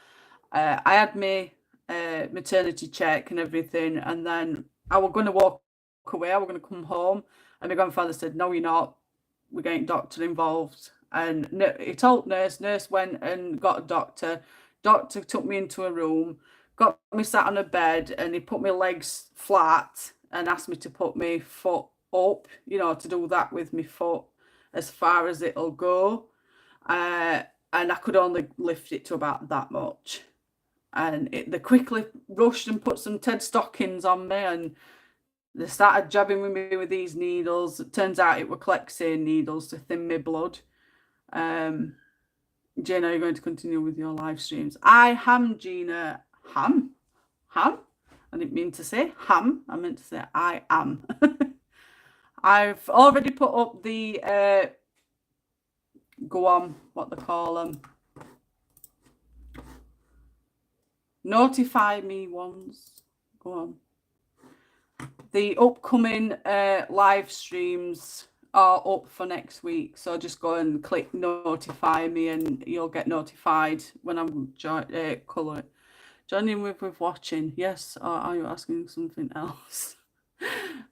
I had my maternity check and everything, and then I was going to walk away. I was going to come home, and my grandfather said, "No, you're not. We're getting doctor involved." And he told nurse went and got a doctor. Doctor took me into a room, got me sat on a bed, and he put my legs flat and asked me to put my foot up, you know, to do that with my foot as far as it'll go. And I could only lift it to about that much. And they quickly rushed and put some Ted stockings on me, and they started jabbing me with these needles. It turns out it were Clexane needles to thin my blood. Gina, are you going to continue with your live streams? I am, Gina. Ham? I didn't mean to say ham. I meant to say I am. I've already put up the, go on, what they call them. Notify me ones. Go on. The upcoming live streams are up for next week. So just go and click notify me and you'll get notified when I'm joining with watching. Yes, or are you asking something else?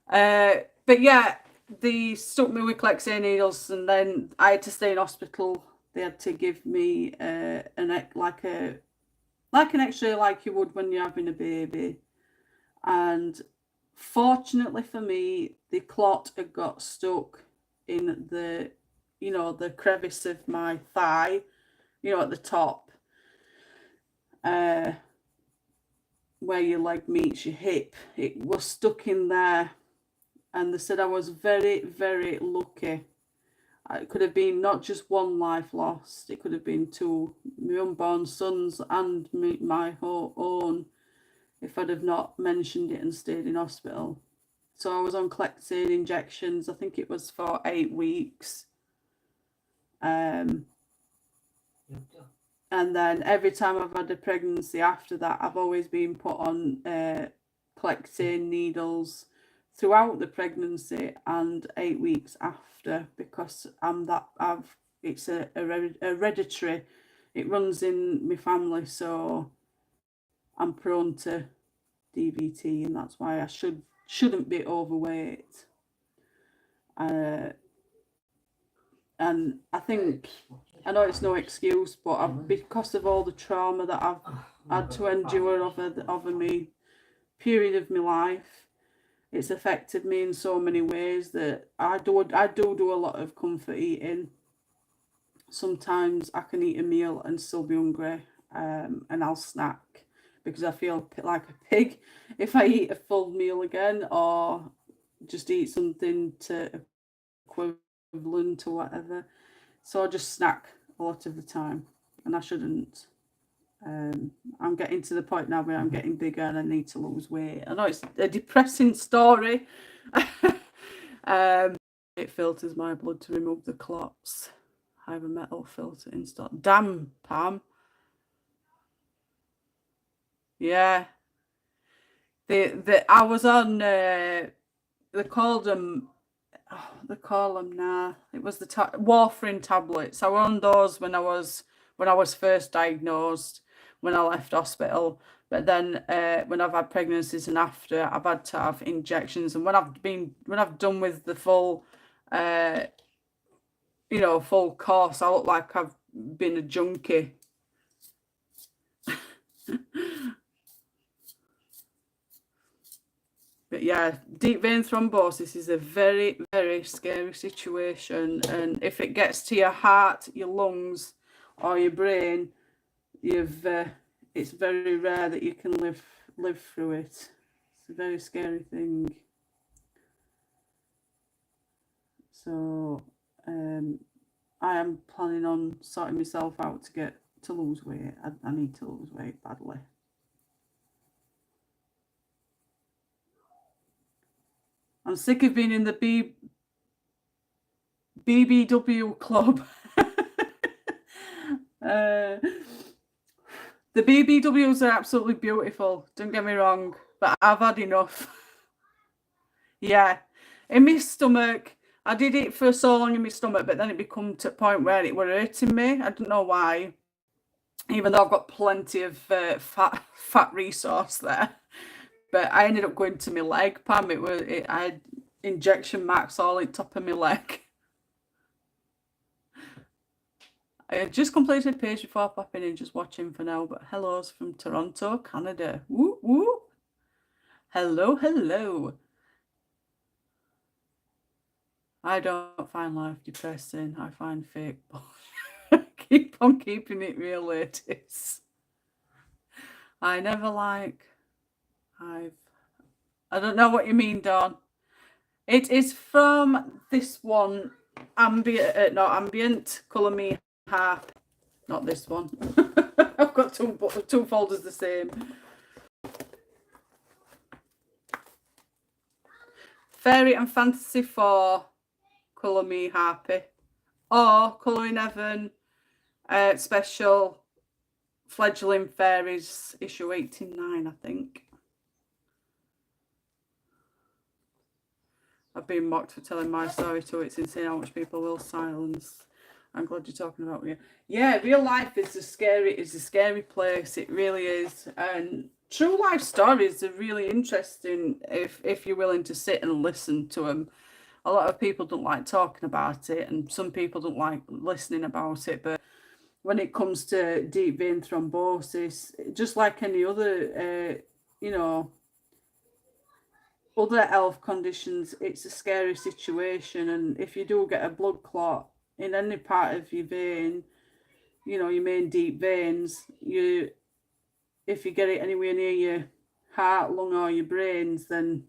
But yeah, they stuck me with Clexane needles and then I had to stay in hospital. They had to give me an X-ray like you would when you're having a baby. And fortunately for me, the clot had got stuck in the, the crevice of my thigh, at the top, where your leg meets your hip. It was stuck in there. And they said I was very, very lucky. It could have been not just one life lost. It could have been two, my unborn sons and my own, if I'd have not mentioned it and stayed in hospital. So I was on Clexane injections. I think it was for 8 weeks. And then every time I've had a pregnancy after that, I've always been put on Clexane needles throughout the pregnancy and 8 weeks after, because it's a hereditary. It runs in my family, so I'm prone to DVT, and that's why I shouldn't be overweight. And I think, I know it's no excuse, but because of all the trauma that I've had to endure over me period of my life, it's affected me in so many ways that I do a lot of comfort eating. Sometimes I can eat a meal and still be hungry, and I'll snack because I feel like a pig if I eat a full meal again, or just eat something to equivalent or whatever. So I just snack a lot of the time, and I shouldn't. I'm getting to the point now where I'm getting bigger and I need to lose weight. I know it's a depressing story. It filters my blood to remove the clots. I have a metal filter installed. Damn, Pam. Yeah. I was on, they call them it was the warfarin tablets. I was on those when I was first diagnosed, when I left hospital. But then when I've had pregnancies and after, I've had to have injections. And when I've done with the full full course, I look like I've been a junkie. But yeah, deep vein thrombosis is a very, very scary situation. And if it gets to your heart, your lungs, or your brain, it's very rare that you can live through it. It's a very scary thing. So I am planning on sorting myself out to lose weight. I need to lose weight badly. I'm sick of being in the BBW club. The BBWs are absolutely beautiful, don't get me wrong, but I've had enough. Yeah, in my stomach, I did it for so long in my stomach, but then it become to a point where it were hurting me. I don't know why, even though I've got plenty of fat resource there. But I ended up going to my leg, Pam. I had injection marks all at the top of my leg. I had just completed a page before popping in, just watching for now. But hello's from Toronto, Canada. Woo woo. Hello, hello. I don't find life depressing. I find fake bullshit. Keep on keeping it real, ladies. I never like. I don't know what you mean, Dawn. It is from this one, ambient colour me harp. Not this one. I've got two folders the same. Fairy and Fantasy 4, Colour Me Happy. Or Colouring Heaven, special Fledgling Fairies, issue 89, I think. I've been mocked for telling my story too. It's insane how much people will silence. I'm glad you're talking about me. Yeah, real life is a scary place. It really is. And true life stories are really interesting if you're willing to sit and listen to them. A lot of people don't like talking about it, and some people don't like listening about it. But when it comes to deep vein thrombosis, just like any other, other health conditions, it's a scary situation. And if you do get a blood clot in any part of your vein, your main deep veins, if you get it anywhere near your heart, lung, or your brains, then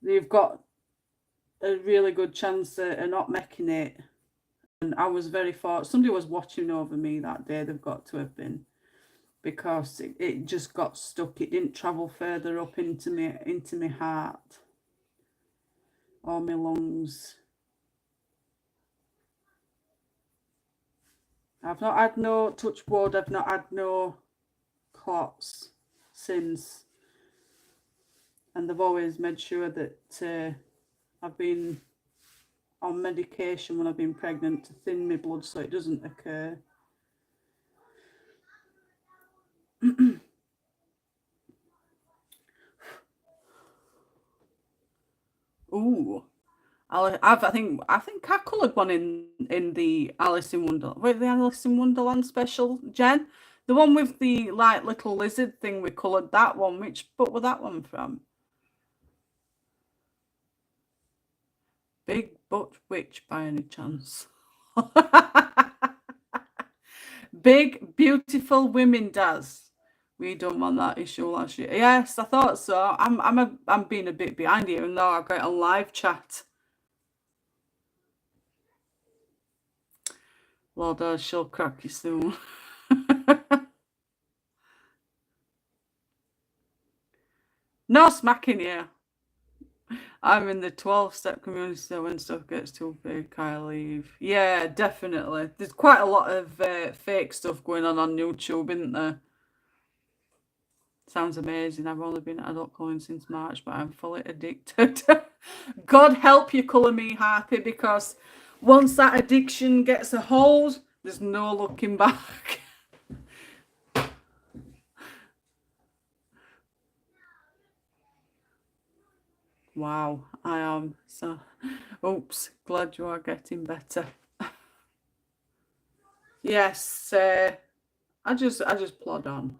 you've got a really good chance of not making it. And I was very fortunate. Somebody was watching over me that day. They've got to have been, because it just got stuck. It didn't travel further up into my heart or my lungs. I've not had no, touch wood, I've not had no clots since. And they've always made sure that I've been on medication when I've been pregnant to thin my blood so it doesn't occur. Ooh, I think I coloured one in the Alice in Wonderland. Wait, the Alice in Wonderland special, Jen, the one with the like little lizard thing. We coloured that one. Which book was that one from? Big Butt Witch, by any chance? Big Beautiful Women does. We done on that issue last year. Yes, I thought so. I'm being a bit behind here, even though I've got a live chat. Lord, she'll crack you soon. No smacking you. I'm in the 12-step community, so when stuff gets too big, I leave. Yeah, definitely. There's quite a lot of fake stuff going on YouTube, isn't there? Sounds amazing. I've only been adult colouring since March, but I'm fully addicted. God help you, Colour Me Happy, because once that addiction gets a hold, there's no looking back. Wow, I am so. Oops, glad you are getting better. Yes, I just plod on.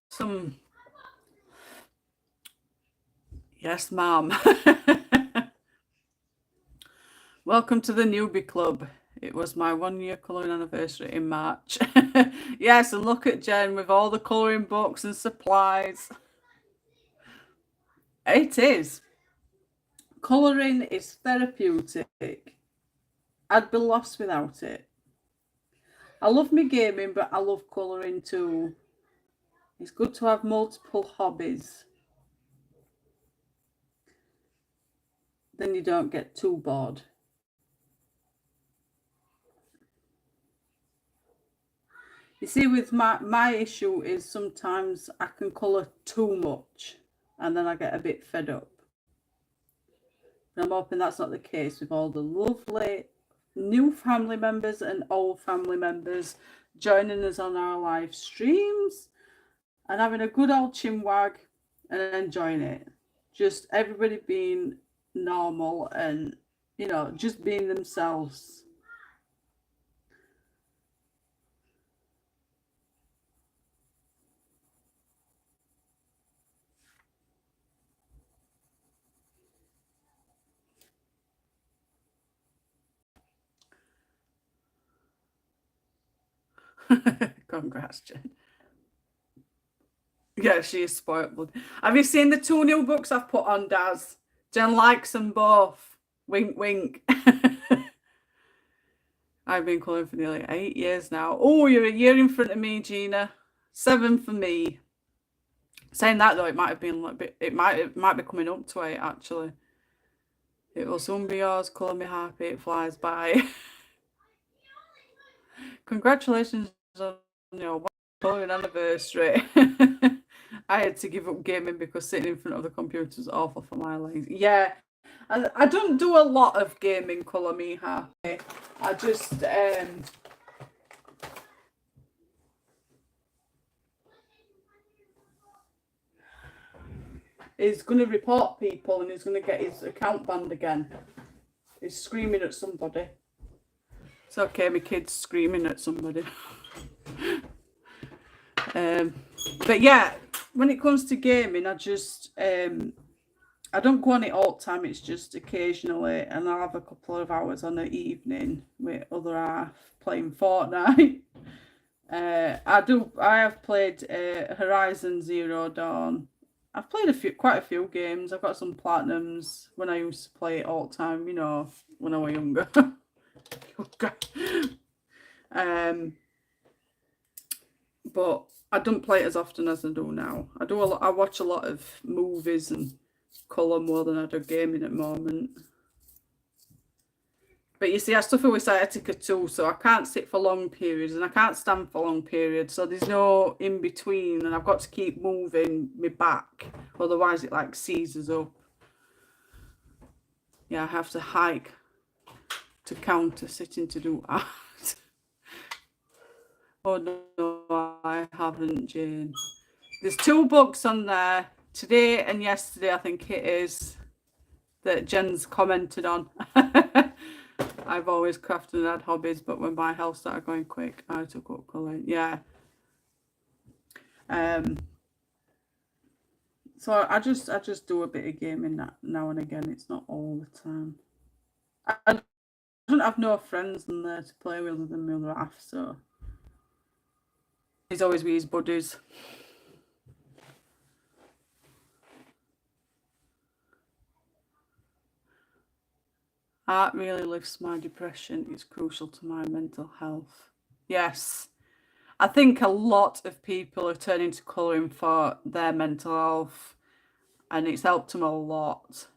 Some. Yes, ma'am. Welcome to the newbie club. It was my 1-year colouring anniversary in March. Yes, and look at Jen with all the colouring books and supplies. It is. Colouring is therapeutic. I'd be lost without it. I love me gaming, but I love colouring too. It's good to have multiple hobbies. Then you don't get too bored. You see, with my issue is sometimes I can colour too much and then I get a bit fed up. And I'm hoping that's not the case with all the lovely new family members and old family members joining us on our live streams and having a good old chinwag and enjoying it. Just everybody being normal and, just being themselves. Congrats, Jen. Yeah, she is spoiled blood. Have you seen the 2 new books I've put on, Daz? Jen likes them both. Wink, wink. I've been colouring for nearly 8 years now. Oh, you're a year in front of me, Gina. 7 for me. Saying that though, it might have been a little bit. It might be coming up to 8 actually. It will soon be yours. Colour me happy. It flies by. Congratulations on your colouring anniversary. I had to give up gaming because sitting in front of the computer is awful for my legs. Yeah, I don't do a lot of gaming. Colour me happy. I just he's going to report people and he's going to get his account banned again. He's screaming at somebody. It's okay, my kid's screaming at somebody. But yeah, when it comes to gaming, I just I don't go on it all the time. It's just occasionally, and I'll have a couple of hours on the evening with other half playing Fortnite. I have played Horizon Zero Dawn. I've played quite a few games. I've got some platinums when I used to play it all the time, you know, when I was younger. But I don't play it as often as I do now. I watch a lot of movies and colour more than I do gaming at the moment. But you see, I suffer with sciatica too, so I can't sit for long periods and I can't stand for long periods. So there's no in between, and I've got to keep moving my back, otherwise it like seizes up. Yeah, I have to hike to counter sitting to do art. Oh no, I haven't, Jane. There's 2 books on there, today and yesterday, I think it is, that Jen's commented on. I've always crafted and had hobbies, but when my health started going quick, I took up colouring. Yeah. So I just do a bit of gaming now and again. It's not all the time. I don't have no friends in there to play with other than my other half, so he's always with his buddies. Art really lifts my depression. It's crucial to my mental health. Yes. I think a lot of people are turning to colouring for their mental health, and it's helped them a lot.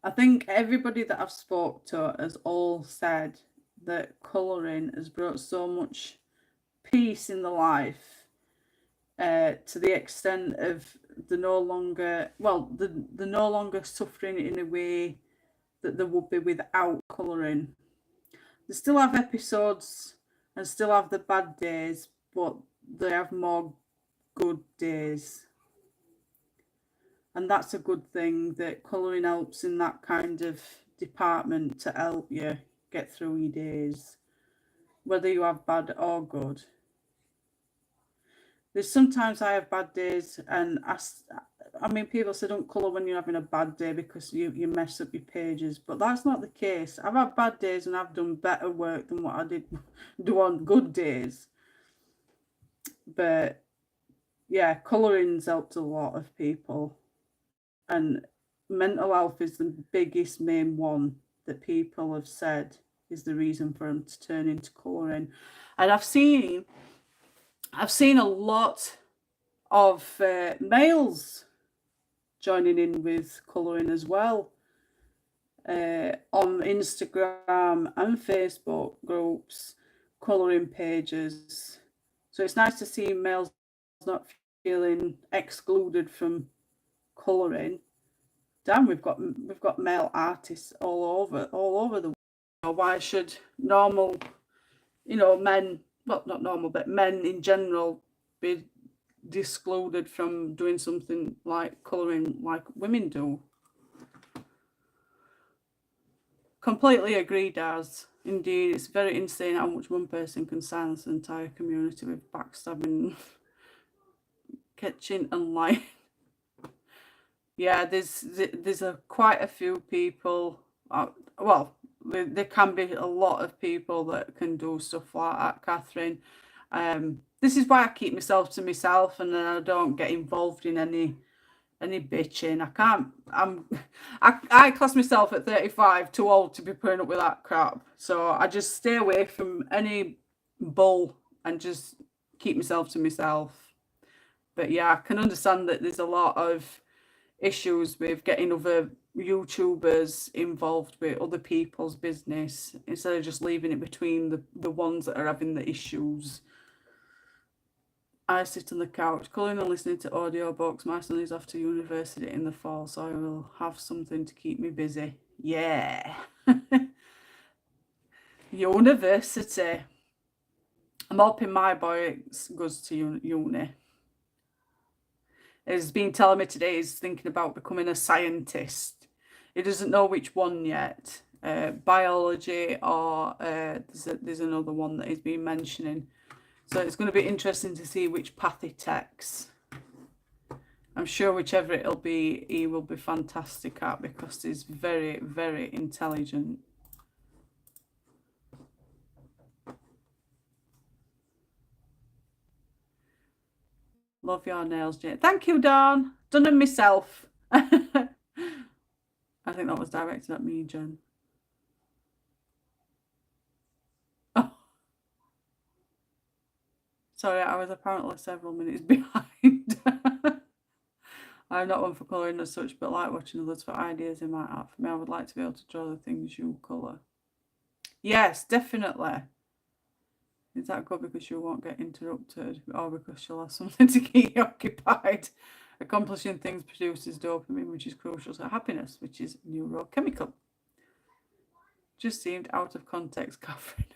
I think everybody that I've spoke to has all said that colouring has brought so much peace in the life, to the extent of they're no longer suffering in a way that they would be without colouring. They still have episodes and still have the bad days, but they have more good days. And that's a good thing, that colouring helps in that kind of department to help you get through your days, whether you have bad or good. There's sometimes I have bad days, and I mean, people say don't colour when you're having a bad day because you mess up your pages, but that's not the case. I've had bad days and I've done better work than what I did do on good days. But yeah, colouring's helped a lot of people, and mental health is the biggest main one that people have said is the reason for them to turn into colouring. And I've seen a lot of males joining in with colouring as well, on Instagram and Facebook groups, colouring pages. So it's nice to see males not feeling excluded from colouring. Damn, we've got male artists all over the world. Why should normal, men, well, not normal, but men in general be excluded from doing something like colouring like women do? Completely agree, Daz. Indeed, it's very insane how much one person can silence an entire community with backstabbing, catching and lying. Yeah, there's quite a few people. Well, there can be a lot of people that can do stuff like that, Catherine. this is why I keep myself to myself, and then I don't get involved in any bitching. I can't. I class myself at 35 too old to be putting up with that crap. So I just stay away from any bull and just keep myself to myself. But yeah, I can understand that there's a lot of issues with getting other YouTubers involved with other people's business instead of just leaving it between the ones that are having the issues. I sit on the couch, colouring and listening to audiobooks. My son is off to university in the fall, so I will have something to keep me busy. Yeah. University. I'm hoping my boy goes to uni. He's been telling me today he's thinking about becoming a scientist. He doesn't know which one yet. Biology or there's another one that he's been mentioning. So it's going to be interesting to see which path he takes. I'm sure whichever it'll be, he will be fantastic at because he's very, very intelligent. Love your nails, Jane. Thank you, Dawn. Done them myself. I think that was directed at me, Jen. Oh. Sorry, I was apparently several minutes behind. I'm not one for colouring as such, but like watching others for ideas they might have. For me, I would like to be able to draw the things you colour. Yes, definitely. Is that good because you won't get interrupted or because you'll have something to keep you occupied? Accomplishing things produces dopamine, which is crucial to happiness, which is neurochemical. Just seemed out of context, Catherine.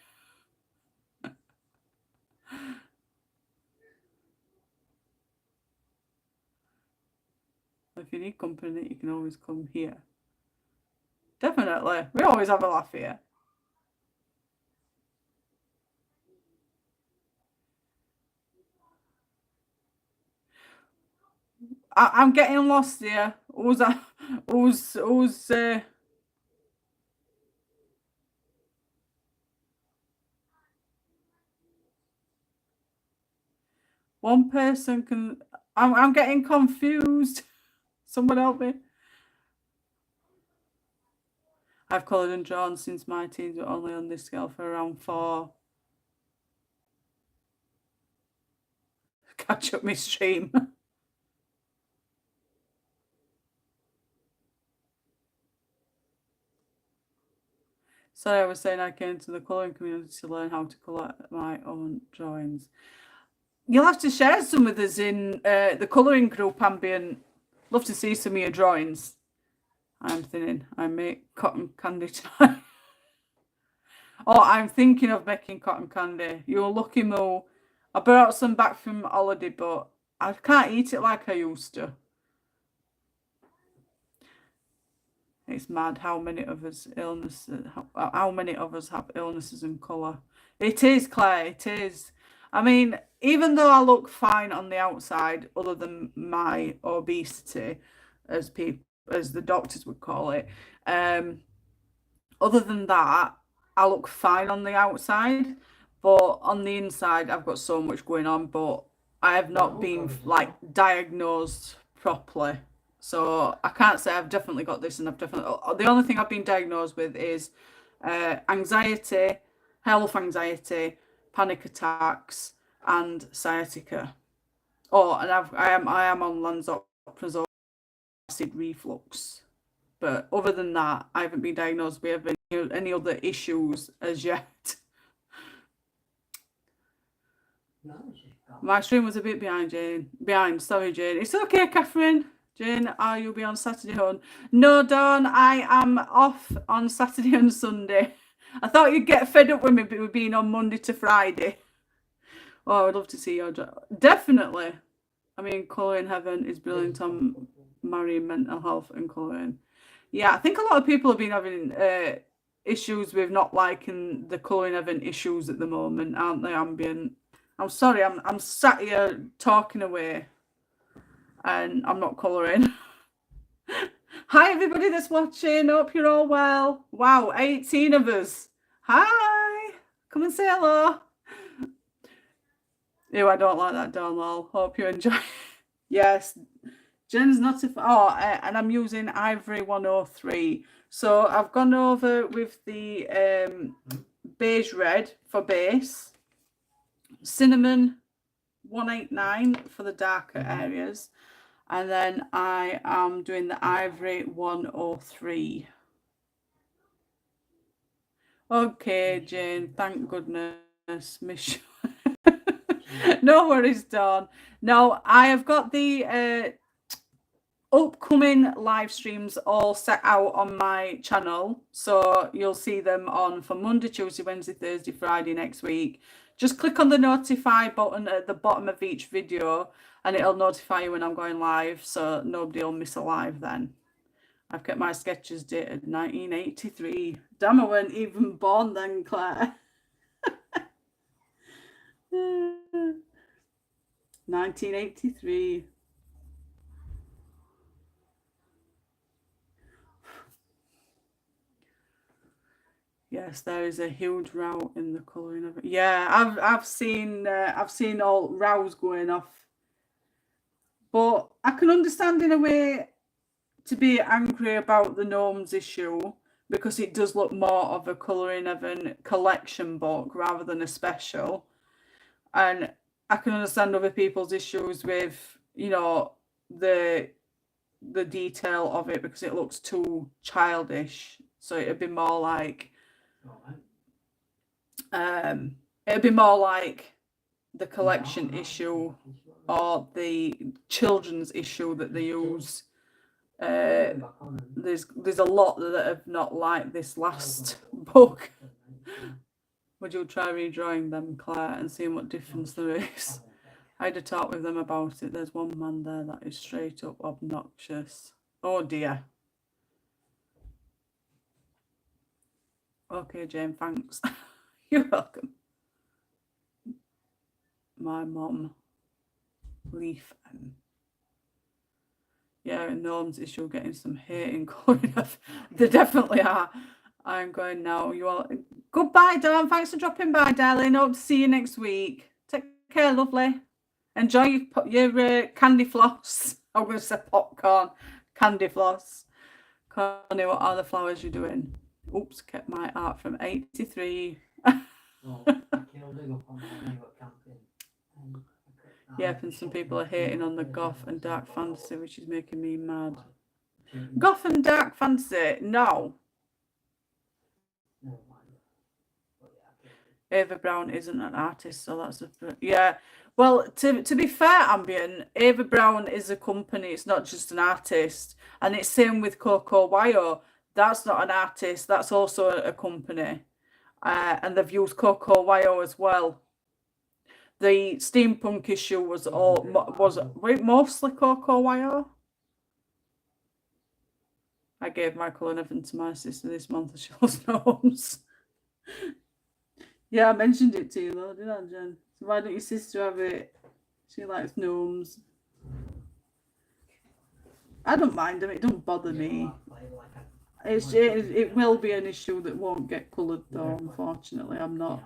If you need company, you can always come here. Definitely. We always have a laugh here. I'm getting lost here. Who's that? Who's one person can... I'm getting confused. Someone help me. I've coloured and drawn since my teens, but only on this scale for around 4. Catch up my stream. Sorry, I was saying I came to the colouring community to learn how to colour my own drawings. You'll have to share some with us in the colouring group, Ambient. Love to see some of your drawings. I'm thinning. I make cotton candy tonight. Oh, I'm thinking of making cotton candy. You're lucky, Mo. I brought some back from holiday, but I can't eat it like I used to. It's mad how many of us how many of us have illnesses and colour. It is, Claire, it is. I mean, even though I look fine on the outside, other than my obesity, as the doctors would call it, other than that, I look fine on the outside, but on the inside, I've got so much going on, but I have not been like diagnosed properly. So I can't say I've definitely got this, and the only thing I've been diagnosed with is anxiety, health anxiety, panic attacks, and sciatica. Oh, and I am on lansoprazole acid reflux. But other than that, I haven't been diagnosed with any other issues as yet. My stream was a bit behind, Jane. Sorry, Jane. It's okay, Catherine. Jane, you'll be on Saturday home. No, Dawn, I am off on Saturday and Sunday. I thought you'd get fed up with me being on Monday to Friday. Oh, I would love to see your job. Definitely. I mean, colouring heaven is brilliant on marrying mental health and colouring. Yeah, I think a lot of people have been having issues with not liking the colouring heaven issues at the moment, aren't they, Ambient? I'm sorry, I'm sat here talking away and I'm not colouring. Hi, everybody that's watching. Hope you're all well. Wow, 18 of us. Hi. Come and say hello. Ew, I don't like that, Donald. Hope you enjoy. Yes, Jen's not a. Oh, and I'm using Ivory 103. So I've gone over with the beige red for base, cinnamon 189 for the darker areas, and then I am doing the Ivory 103. Okay, Jane, thank goodness. Miss. No worries, Dawn. Now, I have got the upcoming live streams all set out on my channel. So you'll see them on for Monday, Tuesday, Wednesday, Thursday, Friday next week. Just click on the notify button at the bottom of each video and it'll notify you when I'm going live. So nobody will miss a live then. I've kept my sketches dated 1983. Damn, I weren't even born then, Claire. 1983. Yes, there is a huge row in the colouring of it. Yeah, I've seen all rows going off, but I can understand in a way to be angry about the gnomes issue because it does look more of a colouring of a collection book rather than a special, and I can understand other people's issues with the detail of it because it looks too childish. So it'd be more like. It'd be more like the collection issue or the children's issue that they use. There's a lot that have not liked this last book. Would you try redrawing them, Claire, and seeing what difference there is? I had a talk with them about it. There's one man there that is straight up obnoxious. Oh dear. Okay, Jane, thanks. You're welcome. My mum. Leaf. Yeah, Norm's issue getting some hating going off. They definitely are. I'm going now. You all. Goodbye, Dawn. Thanks for dropping by, darling. Hope to see you next week. Take care, lovely. Enjoy your candy floss. I'm going to say popcorn. Candy floss. Connie, what are the flowers you're doing? Oops, kept my art from 83. Yep, and some people are hating on the goth and dark fantasy, which is making me mad. Goth and dark fantasy? No. Ava Brown isn't an artist, so that's a... Yeah. Well, to be fair, Ambient, Ava Brown is a company. It's not just an artist. And it's same with Coco Wyo. That's not an artist. That's also a company. And they've used Coco Wyo as well. The steampunk issue was mostly Coco Wyo. I gave Michael and Evan to my sister this month and she loves gnomes. Yeah, I mentioned it to you though, didn't I, Jen? So why don't your sister have it? She likes gnomes. I don't mind them, it don't bother me. It will be an issue that won't get coloured though, unfortunately. I'm not.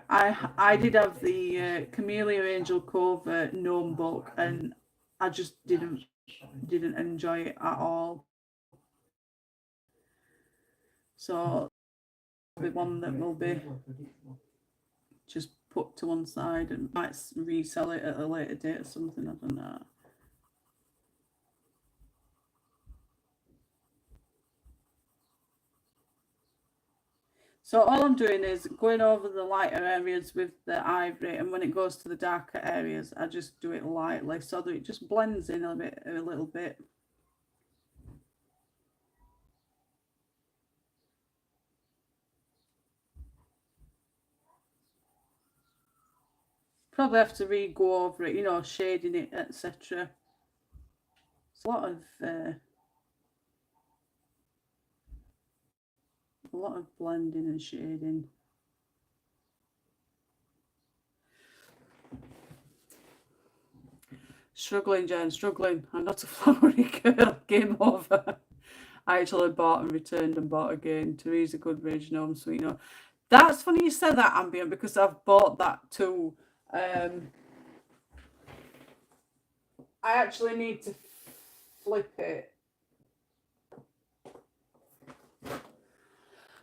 I did have the Camellia Angel Covert gnome book and I just didn't enjoy it at all. So the one that will be just put to one side and might resell it at a later date or something, I don't know. So all I'm doing is going over the lighter areas with the ivory, and when it goes to the darker areas, I just do it lightly so that it just blends in a little bit. Probably have to re-go over it, shading it, etc. It's a lot of blending and shading. Struggling, Jen, struggling. I'm not a flowery girl. Game over. I actually bought and returned and bought again. Teresa Goodridge, Gnome Sweet. No, that's funny you said that, Ambient, because I've bought that too. I actually need to flip it.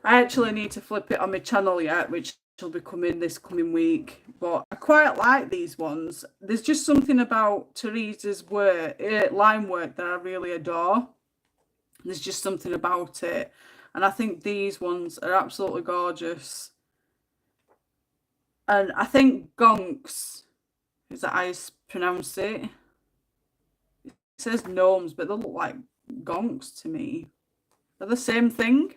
I actually need to flip it on my channel yet, which will be coming this coming week. But I quite like these ones. There's just something about Teresa's work, line work, that I really adore. There's just something about it. And I think these ones are absolutely gorgeous. And I think gonks, is that how you pronounce it? It says gnomes, but they look like gonks to me. Are the same thing?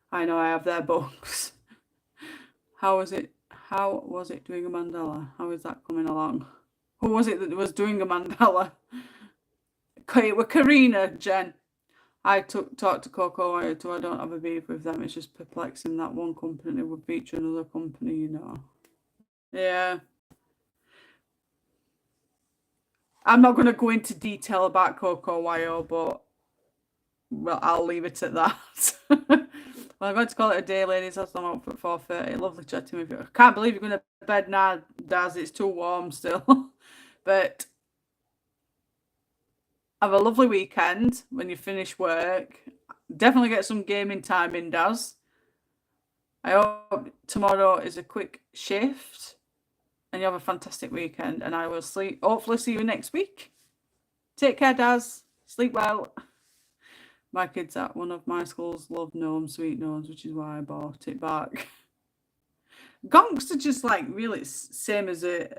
I know I have their books. How was it doing a mandala? How is that coming along? Who was it that was doing a mandala? It was Karina, Jen. I talked to Coco Wire too. I don't have a beef with them. It's just perplexing that one company would feature another company, you know. Yeah. I'm not going to go into detail about Coco Wire, but well, I'll leave it at that. Well, I'm going to call it a day, ladies. That's I'm up at 4:30. Lovely chatting with you. I can't believe you're going to bed now, Daz. It's too warm still. But have a lovely weekend when you finish work. Definitely get some gaming time in, Daz. I hope tomorrow is a quick shift and you have a fantastic weekend. And I will hopefully see you next week. Take care, Daz. Sleep well. My kids at one of my schools love gnomes, sweet gnomes, which is why I bought it back. Gonks are just like really same as a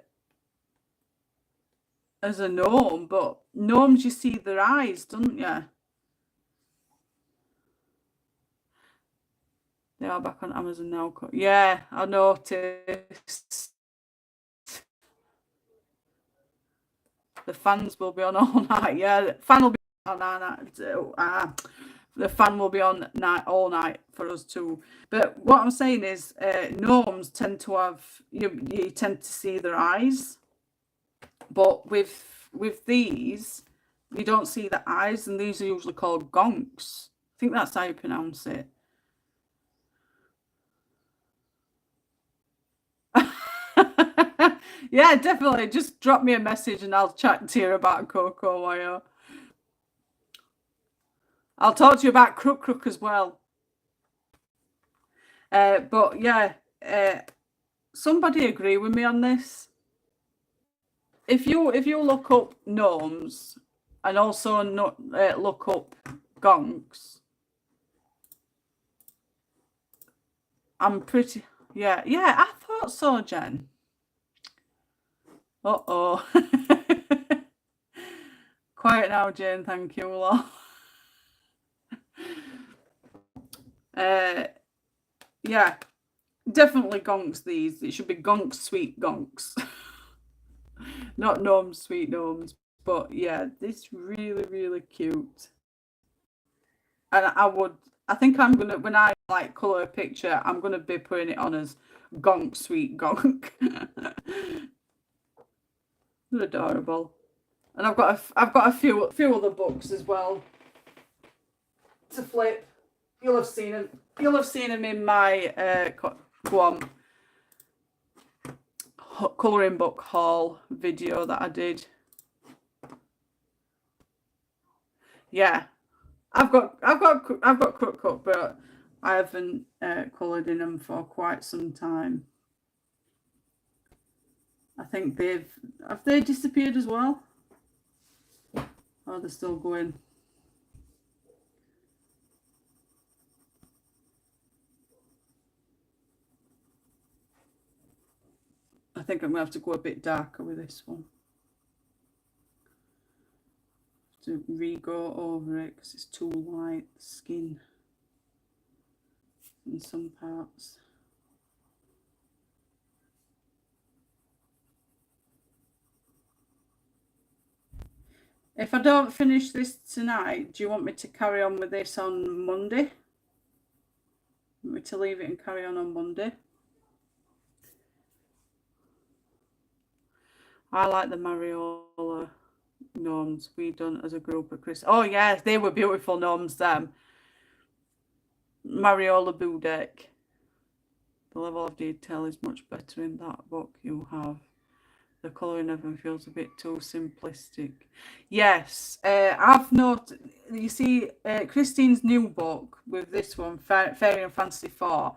gnome, but gnomes you see their eyes, don't you? They are back on Amazon now. Yeah, I noticed. The fans will be on all night. Yeah, the fan will be on all night. The fan will be on all night for us too. But what I'm saying is, gnomes tend to have you tend to see their eyes, but with these you don't see the eyes, and these are usually called gonks. I think that's how you pronounce it. Yeah, definitely. Just drop me a message and I'll chat to you about Coco Wire. I'll talk to you about Crook as well. But yeah, somebody agree with me on this. If you look up gnomes and also look up gonks, I'm pretty yeah, I thought so, Jen. Uh-oh. Quiet now, Jane, thank you, love. Yeah, definitely gonks these. It should be gonks, sweet gonks. Not gnomes, sweet gnomes. But yeah, this really, really cute. And I think I'm gonna, when I like colour a picture, I'm gonna be putting it on as gonk, sweet gonk. They're adorable. And I've got a few other books as well to flip. You'll have seen them. You'll have seen them in my colouring book haul video that I did. Yeah, I've got Crook, but I haven't coloured in them for quite some time. I think have they disappeared as well? Oh, they're still going. I think I'm gonna have to go a bit darker with this one. To re-go over it because it's too light skin in some parts. If I don't finish this tonight, do you want me to carry on with this on Monday? Want me to leave it and carry on Monday? I like the Mariola gnomes we done as a group at Chris. Oh yes, they were beautiful gnomes, them. Mariola Budek. The level of detail is much better in that book you have. The colouring of them feels a bit too simplistic. Yes, I've noted, you see, Christine's new book with this one, Fairy and Fantasy 4,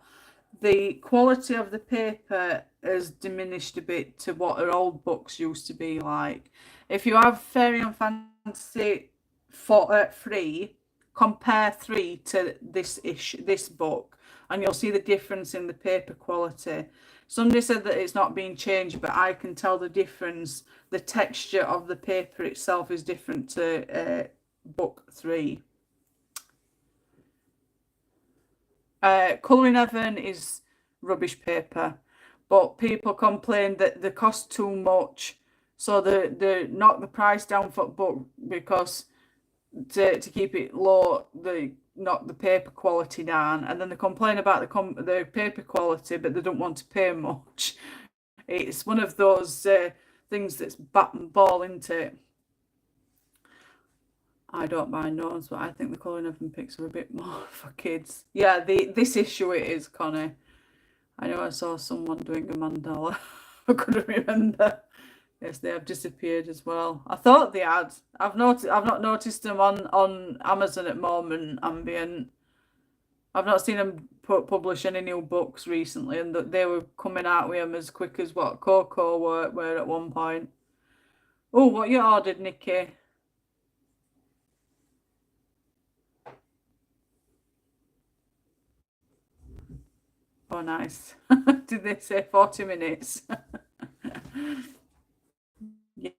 the quality of the paper has diminished a bit to what her old books used to be like. If you have Fairy and Fantasy 3, compare 3 to this book, and you'll see the difference in the paper quality. Somebody said that it's not being changed, but I can tell the difference. The texture of the paper itself is different to book 3. Colouring Heaven is rubbish paper, but people complain that they cost too much, so they knock the price down for book because to keep it low, they knock the paper quality down, and then they complain about the paper quality, but they don't want to pay much. It's one of those things that's bat and ball, isn't it? I don't mind those, but I think the colouring of them pics are a bit more for kids. Yeah, this issue it is, Connie. I know I saw someone doing a mandala. I couldn't remember. Yes, they have disappeared as well. I thought they had. I've not noticed them on Amazon at the moment. Ambient. I've not seen them publish any new books recently, and that they were coming out with them as quick as what Coco were at one point. Oh, what you ordered, Nikki? Oh, nice. Did they say 40 minutes?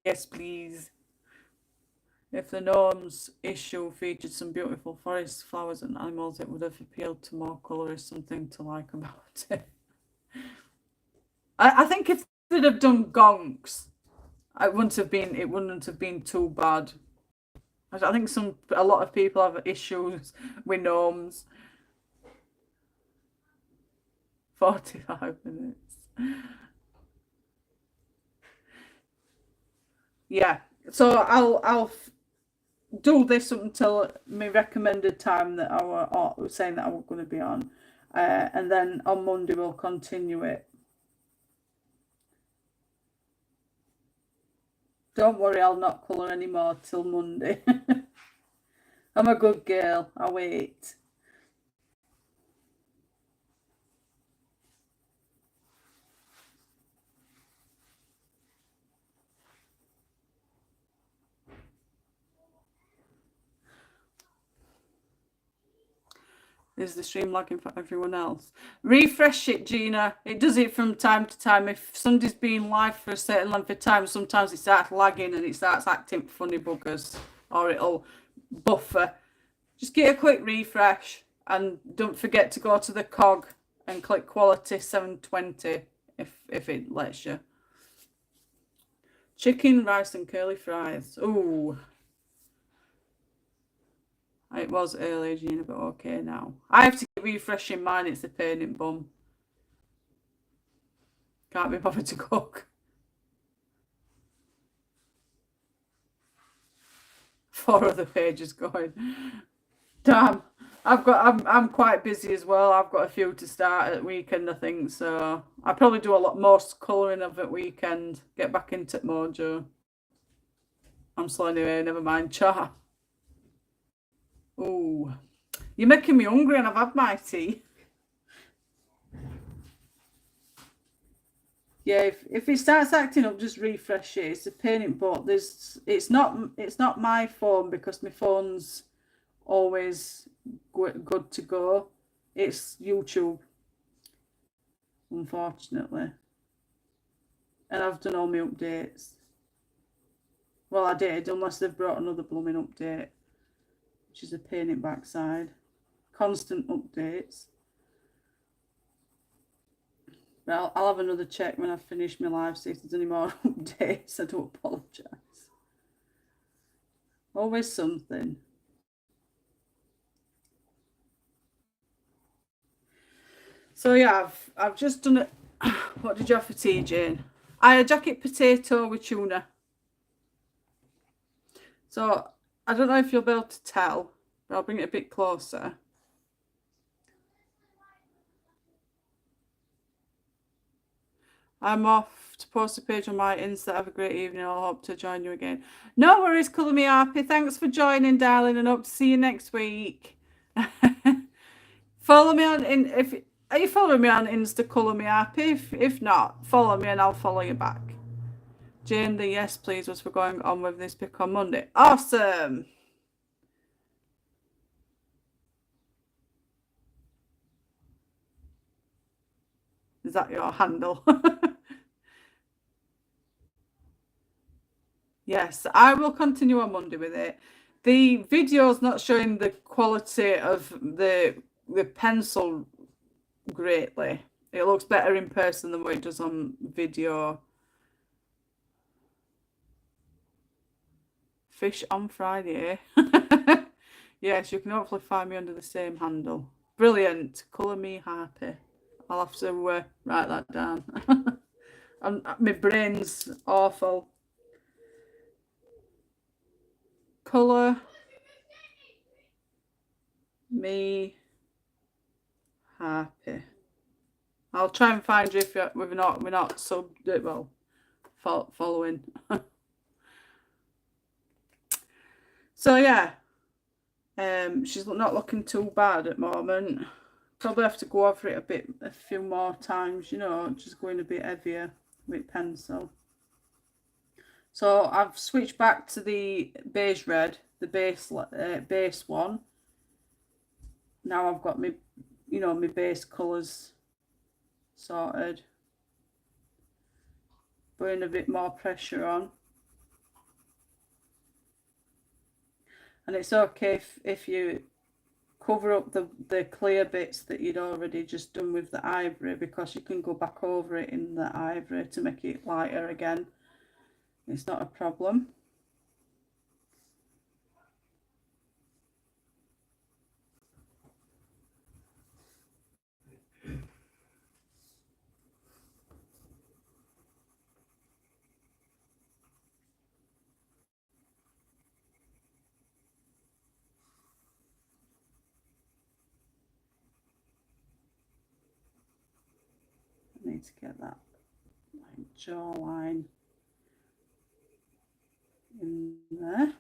Yes, please. If the Gnomes issue featured some beautiful forest flowers and animals, it would have appealed to more colourists, something to like about it. I think if they'd have done gonks, it wouldn't have been too bad. I think a lot of people have issues with gnomes. 45 minutes. Yeah, so I'll do this up until my recommended time that I was saying that I was going to be on, and then on Monday we'll continue it. Don't worry, I'll not colour anymore till Monday. I'm a good girl. I'll wait. Is the stream lagging for everyone else? Refresh it, Gina. It does it from time to time. If somebody's been live for a certain length of time, sometimes it starts lagging and it starts acting funny buggers, or it'll buffer. Just get a quick refresh, and don't forget to go to the cog and click quality 720 if it lets you. Chicken, rice and curly fries. Ooh. It was earlier, Gina, but okay now. I have to keep refreshing mine. It's a pain in bum. Can't be bothered to cook. 4 other pages going. Damn. I'm quite busy as well. I've got a few to start at weekend, I think. So I probably do a lot more colouring of at weekend. Get back into mojo. I'm slow anyway. Never mind. Chat. Oh, you're making me hungry, and I've had my tea. Yeah, if it starts acting up, just refresh it. It's a pain in the butt. It's not my phone, because my phone's always good to go. It's YouTube, unfortunately. And I've done all my updates. Well, I did, unless they've brought another blooming update, which is a pain in the backside. Constant updates. But I'll have another check when I finish my live, see if there's any more updates. I do apologise. Always something. So yeah, I've just done it. What did you have for tea, Jane? I had a jacket potato with tuna. So I don't know if you'll be able to tell, but I'll bring it a bit closer. I'm off to post a page on my Insta. Have a great evening. I'll hope to join you again. No worries, Colour Me Happy. Thanks for joining, darling, and hope to see you next week. Follow me on are you following me on Insta, Colour Me Happy? If not, follow me and I'll follow you back. Jane, the yes please was for going on with this pick on Monday. Awesome. Is that your handle? Yes, I will continue on Monday with it. The video's not showing the quality of the pencil greatly. It looks better in person than what it does on video. Fish on Friday. Yes, you can hopefully find me under the same handle. Brilliant. Colour Me Happy. I'll have to write that down. My brain's awful. Colour Me Happy. I'll try and find you if we're not following. So yeah, she's not looking too bad at the moment. Probably have to go over it a few more times, just going a bit heavier with pencil. So I've switched back to the beige red, the base one. Now I've got my base colours sorted. Putting a bit more pressure on. And it's okay if you cover up the clear bits that you'd already just done with the ivory, because you can go back over it in the ivory to make it lighter again. It's not a problem. I need to get that jawline in there.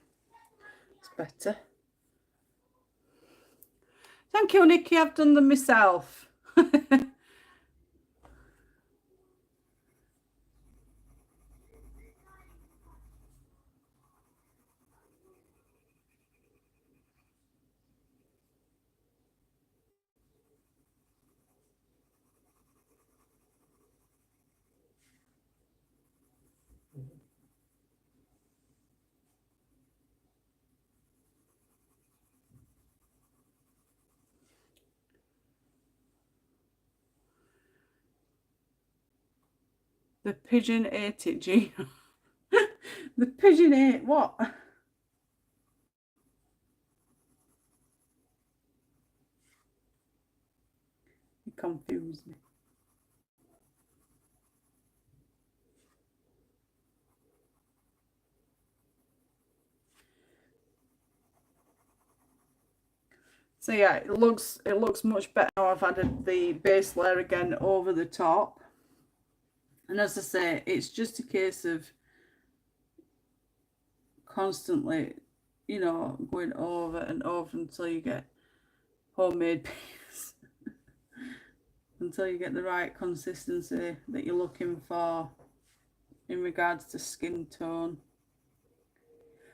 It's better. Thank you, Nikki. I've done them myself. The pigeon ate it, Gina. The pigeon ate what? You confused me. So yeah, it looks much better now. I've added the base layer again over the top. And as I say, it's just a case of constantly, going over and over until you get homemade piece. Until you get the right consistency that you're looking for in regards to skin tone.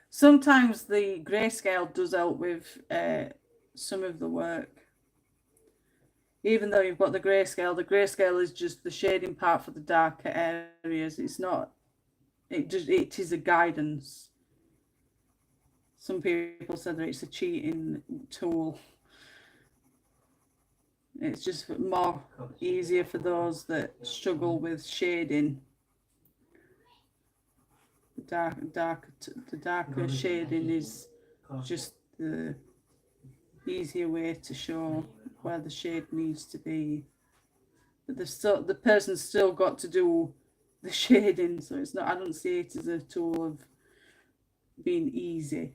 Sometimes the grayscale does help with some of the work. Even though you've got the grayscale is just the shading part for the darker areas. It's not, it is a guidance. Some people said that it's a cheating tool. It's just more easier for those that struggle with shading. The darker shading is just the easier way to show where the shade needs to be. But the person's still got to do the shading, so it's not. I don't see it as a tool of being easy.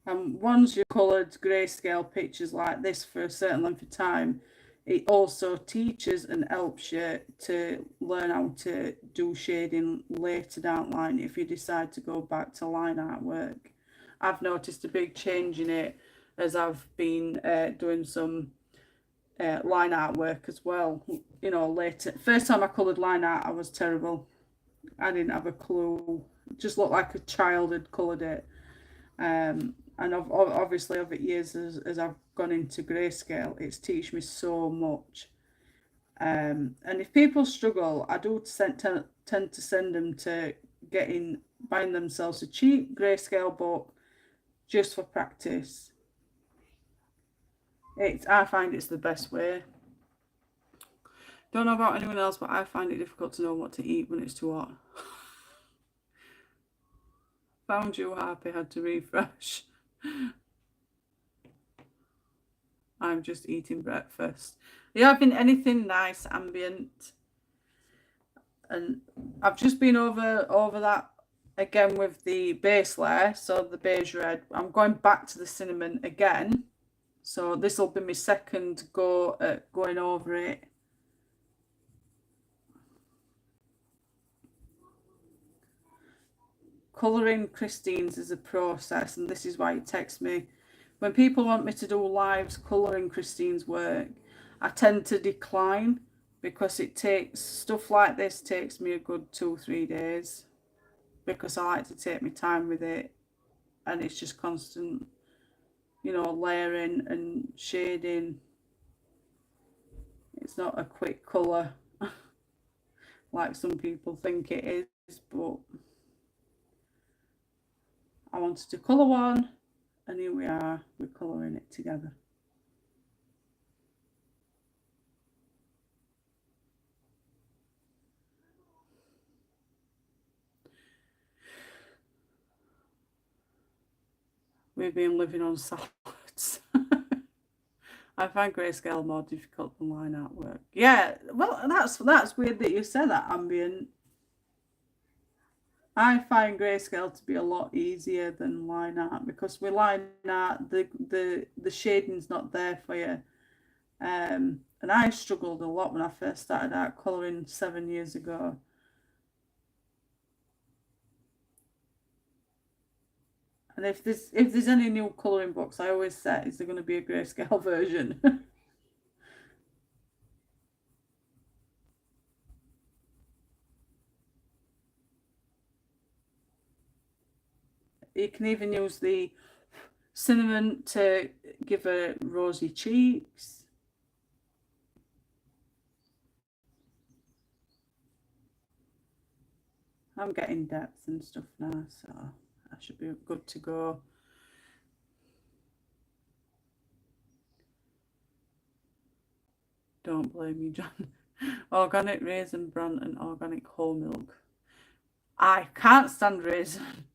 And once you've coloured grayscale pictures like this for a certain length of time, it also teaches and helps you to learn how to do shading later down the line if you decide to go back to line artwork. I've noticed a big change in it as I've been doing some line artwork as well. You know, later. First time I coloured line art, I was terrible. I didn't have a clue. It just looked like a child had coloured it. And obviously over years as I've gone into grayscale, it's teach me so much. And if people struggle, I do tend to send them to buying themselves a cheap grayscale book just for practice. I find it's the best way. Don't know about anyone else, but I find it difficult to know what to eat when it's too hot. Found you happy, had to refresh. I'm just eating breakfast. Are you having anything nice, ambient? And I've just been over that again with the base layer, so the beige red. I'm going back to the cinnamon again. So this will be my second go at going over it. Colouring Christine's is a process, and this is why it takes me. When people want me to do lives colouring Christine's work, I tend to decline because stuff like this takes me a good 2-3 days because I like to take my time with it, and it's just constant, you know, layering and shading. It's not a quick colour like some people think it is, but I wanted to colour one, and here we are, we're colouring it together. We've been living on salads. I find grayscale more difficult than line artwork. Yeah, well, that's weird that you say that, ambient. I find grayscale to be a lot easier than line art because with line art, the shading's not there for you. And I struggled a lot when I first started art colouring 7 years ago. And if there's any new colouring books, I always say, is there going to be a grayscale version? You can even use the cinnamon to give her rosy cheeks. I'm getting depth and stuff now, so I should be good to go. Don't blame me, John. Organic raisin bran and organic whole milk. I can't stand raisin.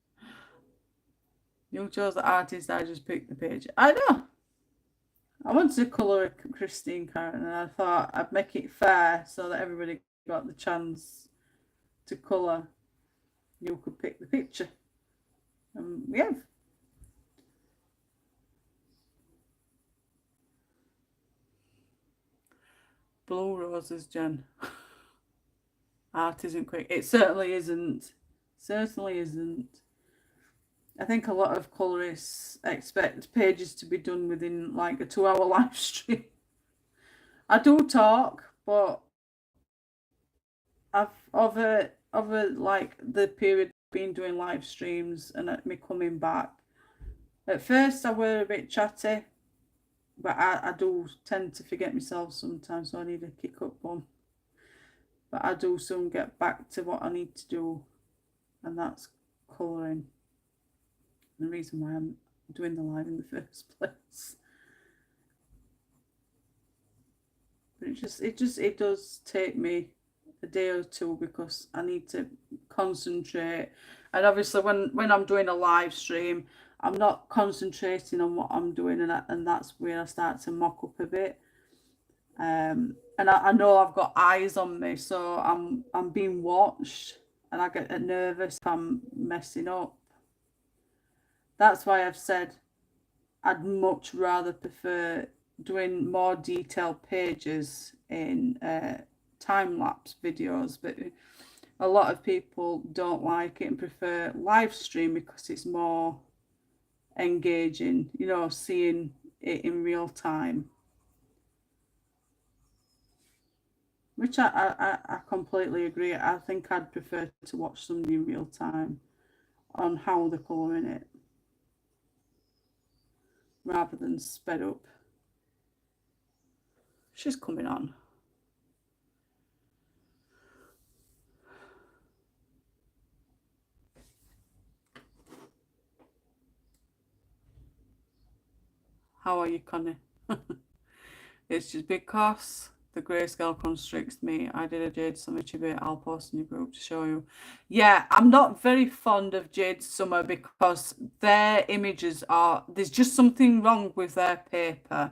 You chose the artist, I just picked the page. I know. I wanted to colour a Christine Carrot, and I thought I'd make it fair so that everybody got the chance to colour. You could pick the picture. Yeah. Blue roses, Jen. Art isn't quick. It certainly isn't. Certainly isn't. I think a lot of colourists expect pages to be done within like a 2-hour live stream. I do talk, but I've over like the period been doing live streams and me coming back. At first I were a bit chatty, but I do tend to forget myself sometimes, so I need a kick up one. But I do soon get back to what I need to do, and that's colouring. The reason why I'm doing the live in the first place. But it does take me a day or two because I need to concentrate. And obviously when I'm doing a live stream, I'm not concentrating on what I'm doing, and that's where I start to mock up a bit. And I know I've got eyes on me, so I'm being watched, and I get nervous if I'm messing up. That's why I've said I'd much rather prefer doing more detailed pages in time-lapse videos, but a lot of people don't like it and prefer live stream because it's more engaging, you know, seeing it in real time, which I completely agree. I think I'd prefer to watch somebody in real time on how they're colouring it rather than sped up. She's coming on. How are you, Connie? It's just because the grayscale constricts me. I did a Jade Summer Chibit. I'll post in your group to show you. Yeah, I'm not very fond of Jade Summer because their images are, there's just something wrong with their paper.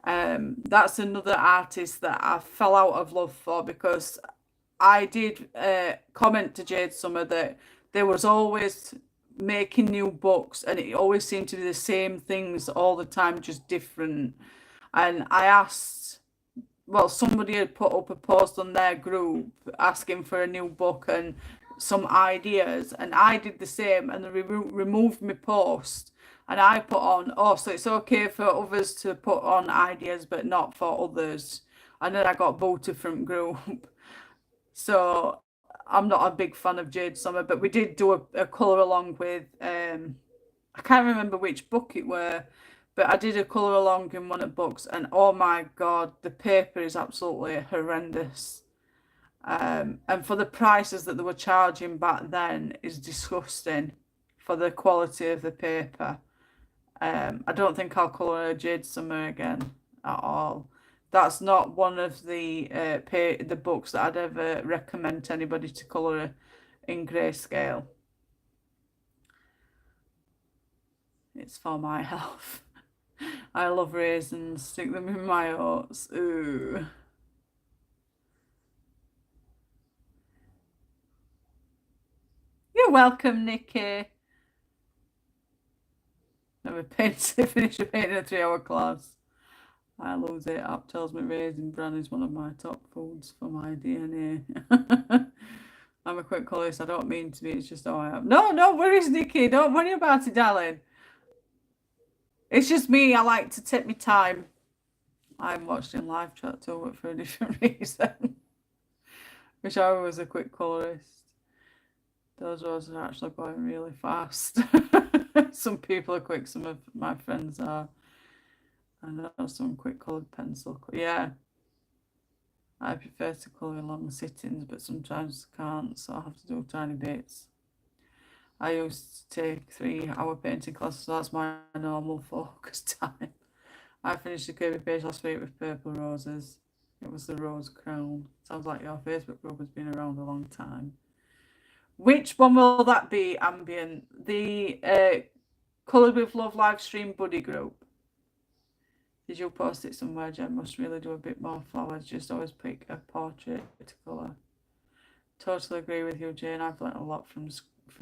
That's another artist that I fell out of love for because I did comment to Jade Summer that there was always making new books and it always seemed to be the same things all the time, just different. And I asked, well, somebody had put up a post on their group asking for a new book and some ideas, and I did the same, and they removed my post, and I put on, oh, so it's okay for others to put on ideas, but not for others, and then I got booted from group. So I'm not a big fan of Jade Summer, but we did do a colour along with I can't remember which book it were, but I did a colour along in one of the books, and oh my god, the paper is absolutely horrendous. And for the prices that they were charging back then is disgusting for the quality of the paper. I don't think I'll colour a Jade Summer again at all. That's not one of the books that I'd ever recommend to anybody to colour in grayscale. It's for my health. I love raisins. Stick them in my oats. Ooh. You're welcome, Nikki. Never finished a painting a 3-hour class. I lose it. App tells me raisin bran is one of my top foods for my DNA. I'm a quick colorist. I don't mean to be. It's just how I am. No worries, Nikki. Don't worry about it, darling. It's just me. I like to take my time. I'm watched in live chat too, but for a different reason. Wish I was a quick colorist. Those roses are actually going really fast. Some people are quick. Some of my friends are. I know some quick coloured pencil. Yeah. I prefer to colour in long sittings, but sometimes I can't, so I have to do tiny bits. I used to take 3-hour painting classes, so that's my normal focus time. I finished the Kirby page last week with purple roses. It was the rose crown. Sounds like your Facebook group has been around a long time. Which one will that be, Ambient? The Coloured with Love live stream buddy group. Did you post it somewhere, Jen? Must really do a bit more flowers. Just always pick a portrait to colour. Totally agree with you, Jane. I've learnt a lot from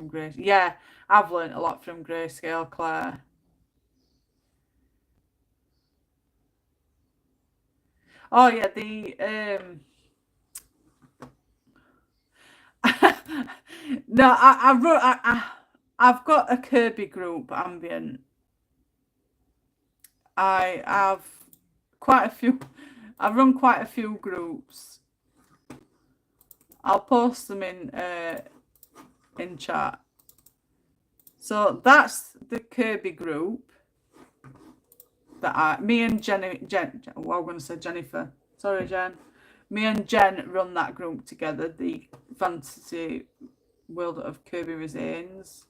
Grace. Yeah, I've learnt a lot from Grayscale, Claire. Oh yeah, no, I've got a Kirby group, Ambient. I have quite a few. I've run quite a few groups. I'll post them in chat. So that's the Kirby group that me and well, I'm going to say Jennifer. Sorry, Jen. Me and Jen run that group together, the Fantasy World of Kirby Resins.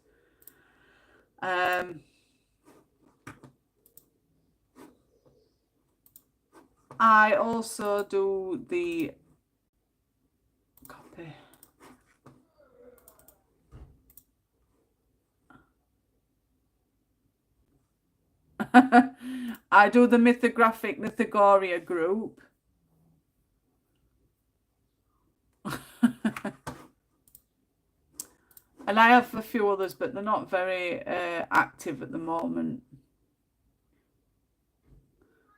I also do the copy. I do the Mythographic Mythagoria group. And I have a few others, but they're not very active at the moment.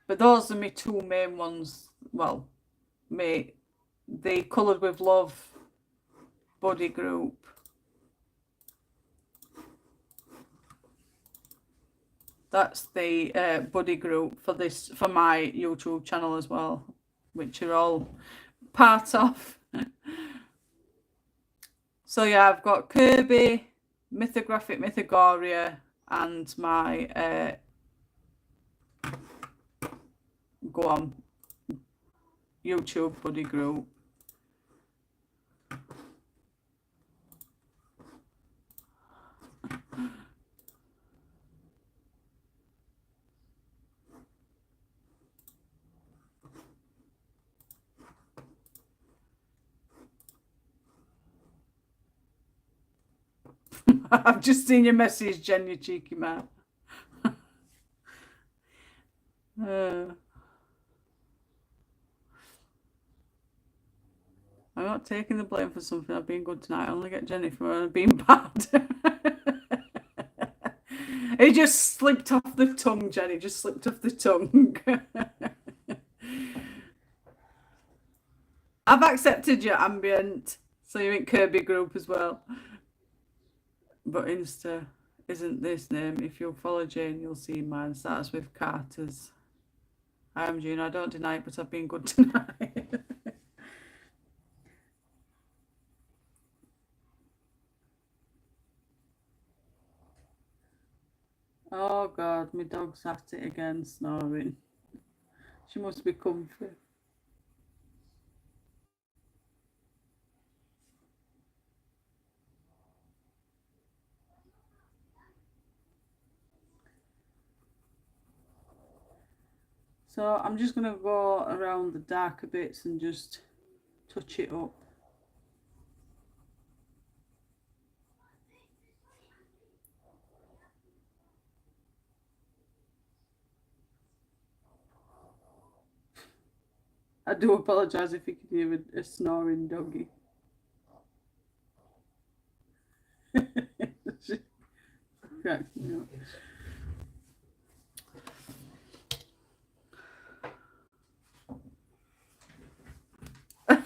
But those are my two main ones. Well, the Coloured with Love buddy group. That's the buddy group for my YouTube channel as well, which you're all part of. So yeah, I've got Kirby, Mythographic Mythogoria, and my go on YouTube buddy group. I've just seen your message, Jen, you cheeky man. I'm not taking the blame for something. I've been good tonight. I only get Jenny for being bad. It just slipped off the tongue, Jenny. Just slipped off the tongue. I've accepted your ambient, so you're in Kirby group as well. But Insta isn't this name. If you follow Jane, you'll see mine. Starts with Carter's. I am June. I don't deny it, but I've been good tonight. Oh God, my dog's at it again, snoring. She must be comfy. So I'm just going to go around the darker bits and just touch it up. I do apologise if you can hear a snoring doggy. Cracks me up.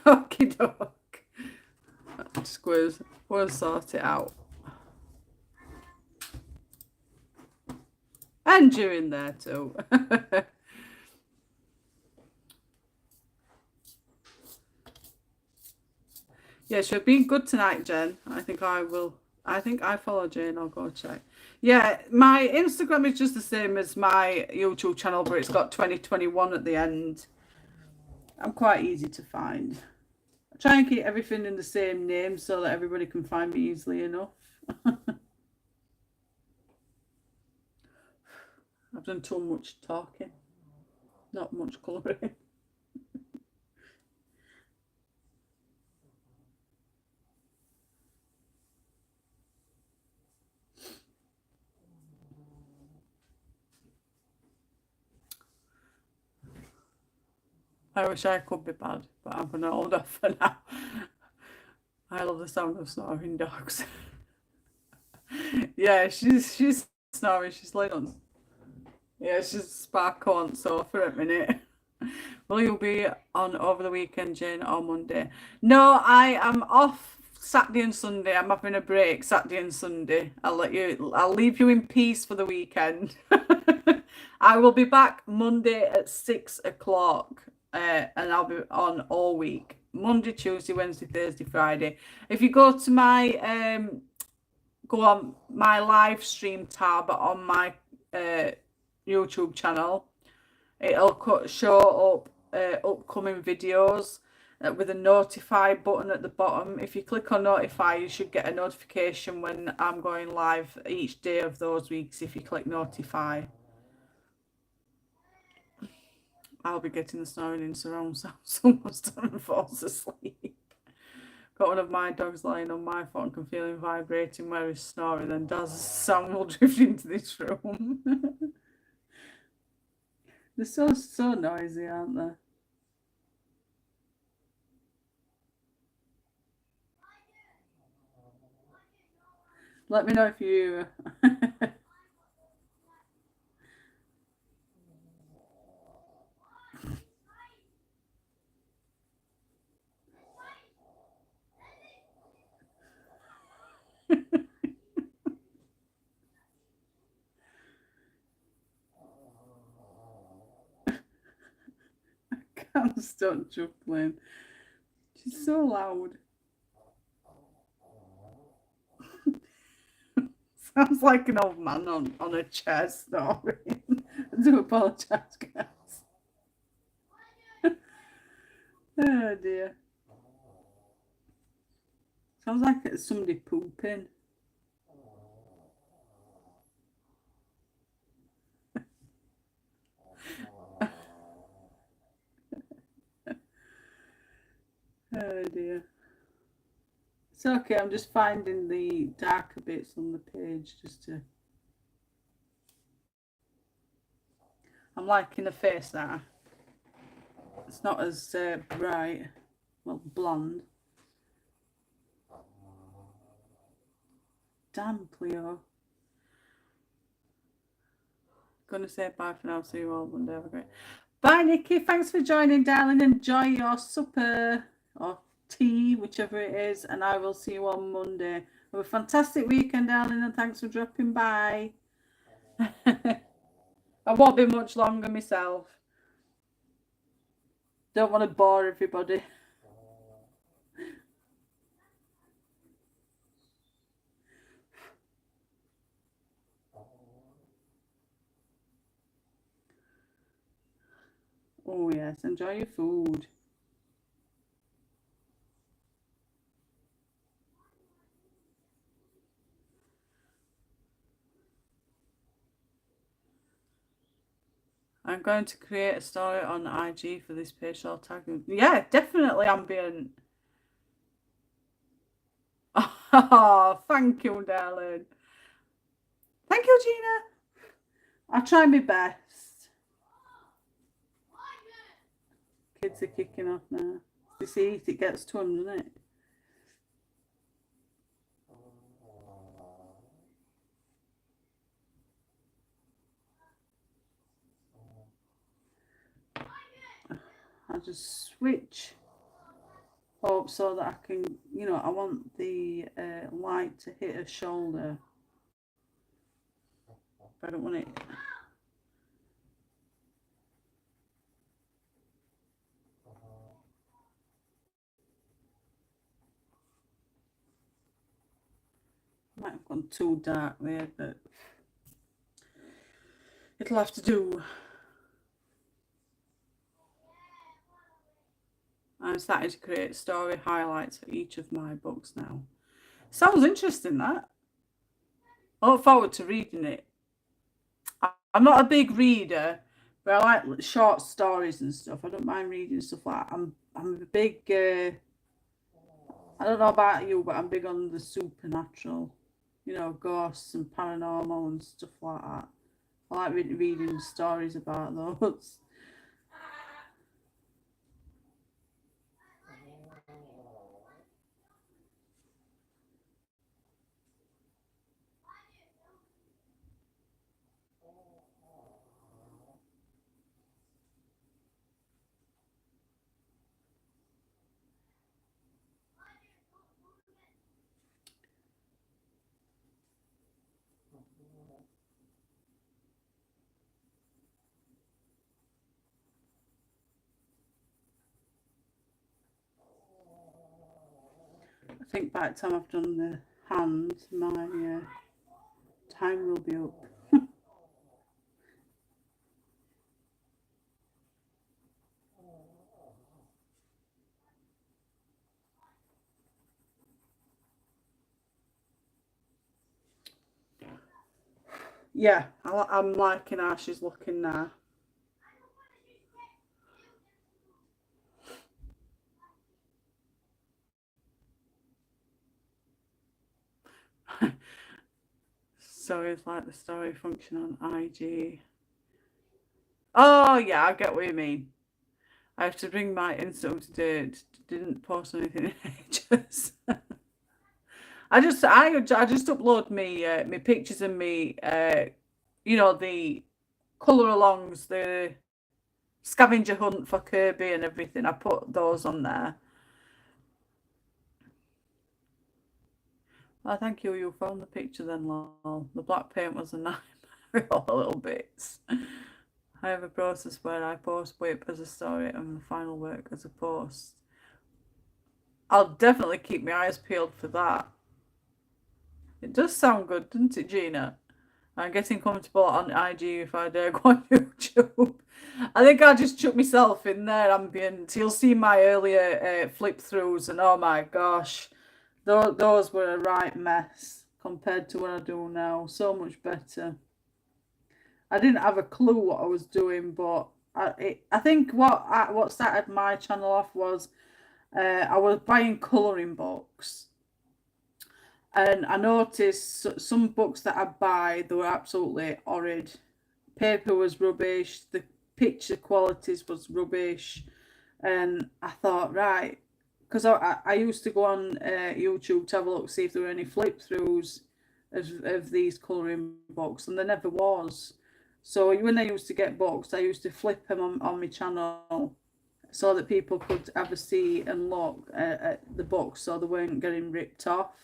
Okie doke. Just we'll sort it out. And you in there too. Yeah, she's been good tonight, Jen. I think I follow Jane. I'll go check. Yeah, my Instagram is just the same as my YouTube channel, but it's got 2021 at the end. I'm quite easy to find. I try and keep everything in the same name so that everybody can find me easily enough. I've done too much talking, not much colouring. I wish I could be bad, but I'm going to hold off for now. I love the sound of snoring dogs. Yeah, she's snoring. She's laying on. Yeah, she's spark on sofa at a minute. Will you be on over the weekend, Jane, or Monday? No, I am off Saturday and Sunday. I'm having a break Saturday and Sunday. I'll leave you in peace for the weekend. I will be back Monday at 6 o'clock. And I'll be on all week. Monday, Tuesday, Wednesday, Thursday, Friday. If you go to my go on my live stream tab on my YouTube channel, it'll show up upcoming videos with a notify button at the bottom. If you click on notify, you should get a notification when I'm going live each day of those weeks if you click notify. I'll be getting the snoring in surround sound. Someone's time falls asleep. Got one of my dogs lying on my phone, can feel him vibrating where he's snoring, and does sound will drift into this room. They're so noisy, aren't they? Let me know if you can't stop chuckling. She's so loud. Sounds like an old man on a chair snoring. I do apologise, guys. Oh dear. Sounds like it's somebody pooping. Oh dear. It's okay, I'm just finding the darker bits on the page just to. I'm liking the face now. It's not as bright, well, blonde. Damn, Cleo. Gonna say bye for now. See you all Monday. Have a great. Bye, Nikki. Thanks for joining, darling. Enjoy your supper or tea, whichever it is, and I will see you on Monday. Have a fantastic weekend, darling, and thanks for dropping by. I won't be much longer myself. Don't want to bore everybody. Oh yes, enjoy your food. I'm going to create a story on IG for this page. I'll tag you. Yeah, definitely ambient. Oh, thank you, darling. Thank you, Gina. I'll try my best. Kids are kicking off now. You see, it gets to them, doesn't it? I just switch up so that I can, I want the light to hit her shoulder. But I don't want it. Might have gone too dark there, but it'll have to do. I'm starting to create story highlights for each of my books now. Sounds interesting, that. I look forward to reading it. I'm not a big reader, but I like short stories and stuff. I don't mind reading stuff like that. I'm a big. I don't know about you, but I'm big on the supernatural. Ghosts and paranormal and stuff like that. I like reading stories about those. I think by the time I've done the hands, my time will be up. Yeah, I'm liking how she's looking now. So it's like the story function on IG. Oh yeah, I get what you mean. I have to bring my Insta up to date. Didn't post anything in ages. I just upload me pictures and me the colour alongs, the scavenger hunt for Kirby and everything. I put those on there. Well, thank you. You found the picture then, lol. The black paint was a nightmare. All the little bits. I have a process where I post WIP as a story and the final work as a post. I'll definitely keep my eyes peeled for that. It does sound good, doesn't it, Gina? I'm getting comfortable on IG if I dare go on YouTube. I think I just chuck myself in there, ambient. You'll see my earlier flip throughs, and oh my gosh, those were a right mess compared to what I do now. So much better. I didn't have a clue what I was doing, but I think what started my channel off was I was buying colouring books, and I noticed some books that I buy, they were absolutely horrid. Paper was rubbish, the picture qualities was rubbish, and I thought, right, because I used to go on YouTube to have a look, see if there were any flip throughs of these colouring books, and there never was. So when I used to get books, I used to flip them on my channel so that people could have a see and look at the books, so they weren't getting ripped off.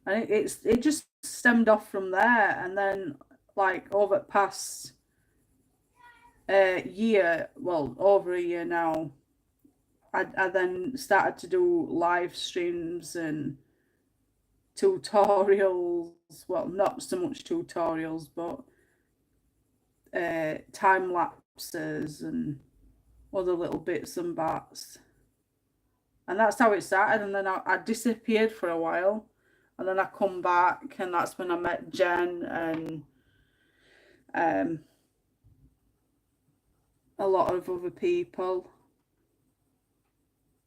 And it just stemmed off from there, and then like over the past year, well, over a year now, I then started to do live streams and tutorials. Well, not so much tutorials, but time lapses and other little bits and bats. And that's how it started. And then I disappeared for a while, and then I come back, and that's when I met Jen and a lot of other people.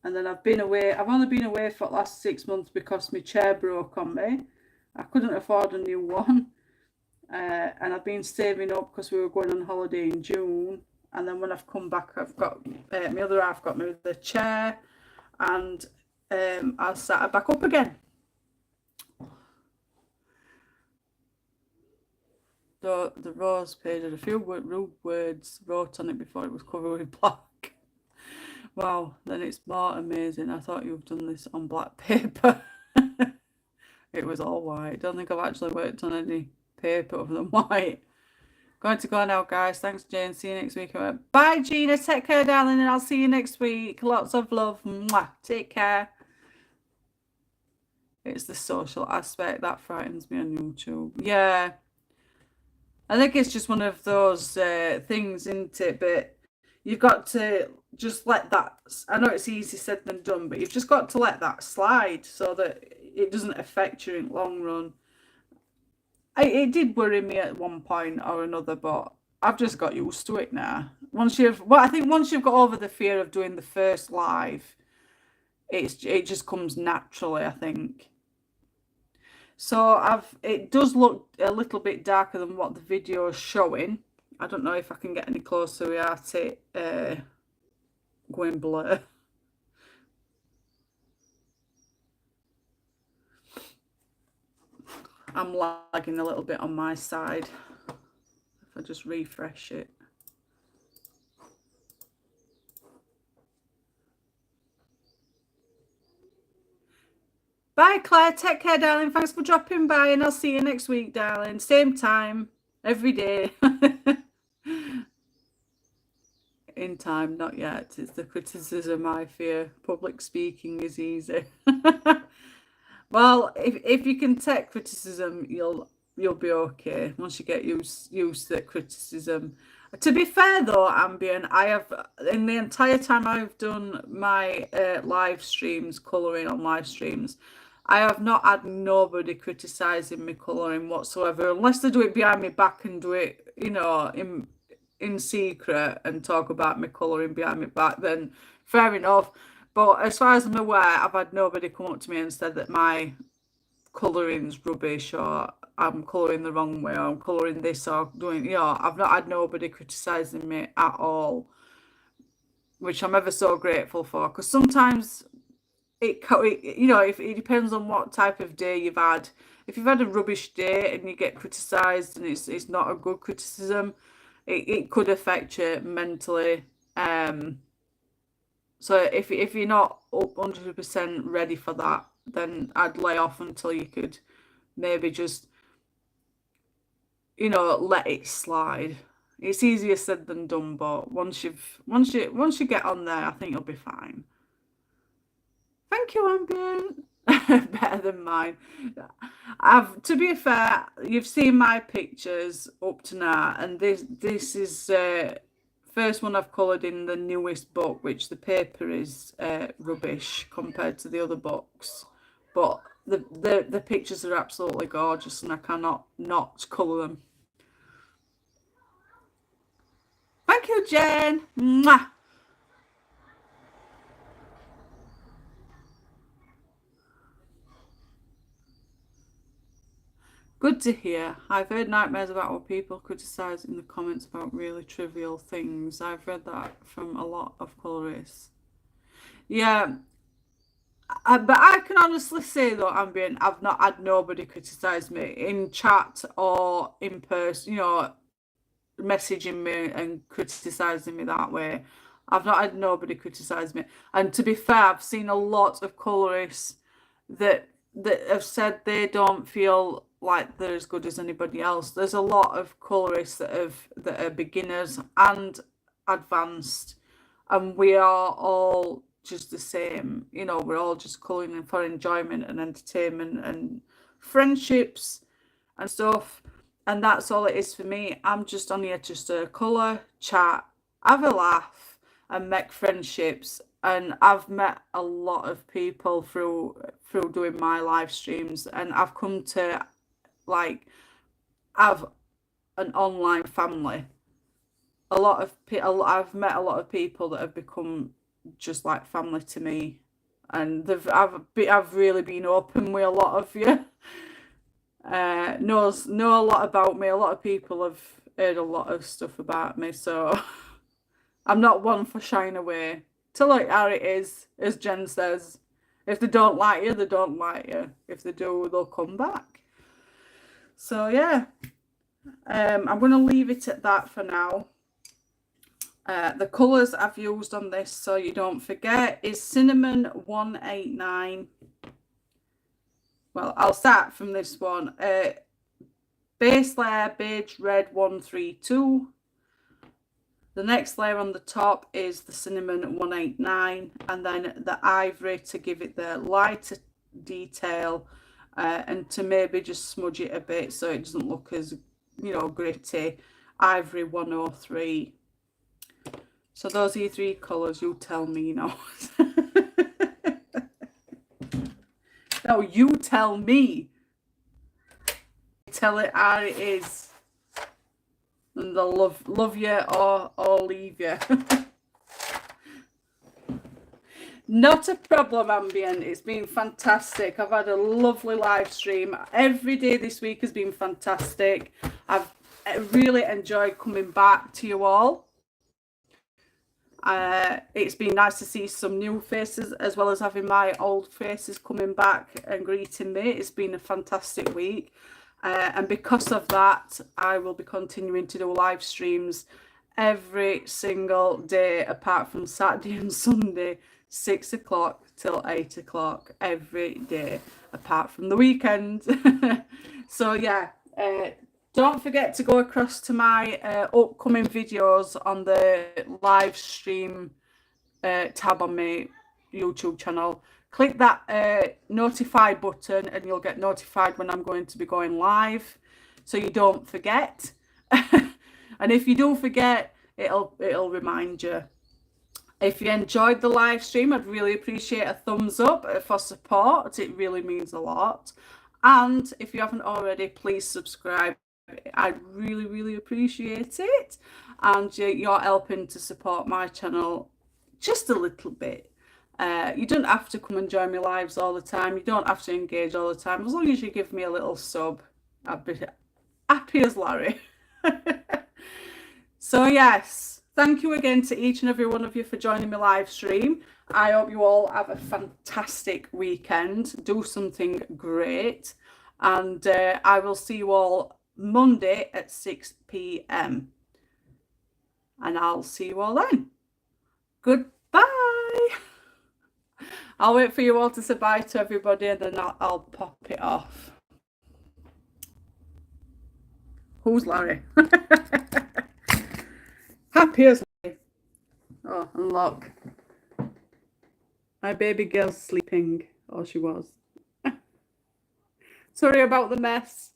And then I've been away. I've only been away for the last 6 months because my chair broke on me. I couldn't afford a new one. And I've been saving up because we were going on holiday in June. And then when I've come back, I've got my other half got me the chair, and I started back up again. The rose page had a few rude words wrote on it before it was covered with black. Wow, then it's more amazing. I thought you've done this on black paper. It was all white. Don't think I've actually worked on any paper other than white. Going to go now, guys. Thanks, Jane. See you next week. Bye, Gina. Take care, darling, and I'll see you next week. Lots of love. Mwah. Take care. It's the social aspect that frightens me on YouTube. Yeah. I think it's just one of those things, isn't it? But you've got to just let that, I know it's easy said than done, but you've just got to let that slide so that it doesn't affect you in the long run. It did worry me at one point or another, but I've just got used to it now. I think once you've got over the fear of doing the first live, it just comes naturally, I think. So it does look a little bit darker than what the video is showing. I don't know if I can get any closer without it going blur. I'm lagging a little bit on my side. If I just refresh it. Bye, Claire. Take care, darling. Thanks for dropping by, and I'll see you next week, darling. Same time, every day. In time, not yet. It's the criticism I fear. Public speaking is easy. Well, if you can take criticism, you'll be okay once you get used to criticism. To be fair though, Ambient, I have, in the entire time I've done my live streams, colouring on live streams, I have not had nobody criticising me colouring whatsoever, unless they do it behind my back and do it, you know, in secret and talk about me colouring behind my back, then fair enough. But as far as I'm aware, I've had nobody come up to me and said that my colouring's rubbish, or I'm colouring the wrong way, or I'm colouring this, or doing, you know, I've not had nobody criticising me at all, which I'm ever so grateful for, because sometimes it you know, if it depends on what type of day you've had. If you've had a rubbish day and you get criticised and it's not a good criticism, it could affect you mentally. So if you're not 100% ready for that, then I'd lay off until you could maybe just, you know, let it slide. It's easier said than done, but once you get on there, I think you'll be fine. Thank you, Ambient. Better than mine. To be fair, you've seen my pictures up to now, and this is first one I've coloured in the newest book, which the paper is rubbish compared to the other books, but the pictures are absolutely gorgeous, and I cannot not colour them. Thank you, Jen. Mwah. Good to hear. I've heard nightmares about what people criticise in the comments about really trivial things. I've read that from a lot of colorists. Yeah, but I can honestly say though, Ambient, I've not had nobody criticise me in chat or in person, messaging me and criticising me that way. I've not had nobody criticise me. And to be fair, I've seen a lot of colorists that have said they don't feel like they're as good as anybody else. There's a lot of colorists that are beginners and advanced, and we are all just the same. We're all just colouring for enjoyment and entertainment and friendships and stuff. And that's all it is for me. I'm just on here just to colour, chat, have a laugh, and make friendships. And I've met a lot of people through doing my live streams, and I've come to have an online family. I've met a lot of people that have become just like family to me, and I've really been open with a lot of you. Know a lot about me. A lot of people have heard a lot of stuff about me, so I'm not one for shying away. Tell it how it is, as Jen says. If they don't like you, they don't like you. If they do, they'll come back. So yeah, I'm going to leave it at that for now. The colours I've used on this, so you don't forget, is Cinnamon 189. Well, I'll start from this one. Base layer, beige red 132. The next layer on the top is the Cinnamon 189, and then the ivory to give it the lighter detail, and to maybe just smudge it a bit so it doesn't look as, gritty. Ivory 103. So those are your three colours. You tell me now. No, you tell me. Tell it how it is. And they'll love you or leave you. Not a problem, Ambient. It's been fantastic. I've had a lovely live stream. Every day this week has been fantastic. I've really enjoyed coming back to you all. It's been nice to see some new faces as well as having my old faces coming back and greeting me. It's been a fantastic week. And because of that, I will be continuing to do live streams every single day apart from Saturday and Sunday, 6 o'clock till 8 o'clock every day apart from the weekend. So yeah, don't forget to go across to my upcoming videos on the live stream tab on my YouTube channel. Click that notify button and you'll get notified when I'm going to be going live, so you don't forget. And if you do forget, it'll remind you. If you enjoyed the live stream, I'd really appreciate a thumbs up for support. It really means a lot. And if you haven't already, please subscribe. I'd really appreciate it. And you're helping to support my channel just a little bit. You don't have to come and join me lives all the time. You don't have to engage all the time. As long as you give me a little sub, I'd be happy as Larry. So yes, thank you again to each and every one of you for joining me live stream. I hope you all have a fantastic weekend. Do something great. And I will see you all Monday at 6 p.m. And I'll see you all then. Goodbye. I'll wait for you all to say bye to everybody, and then I'll pop it off. Who's Larry? Happy as life. Oh, unlock. My baby girl's sleeping. Oh, she was. Sorry about the mess.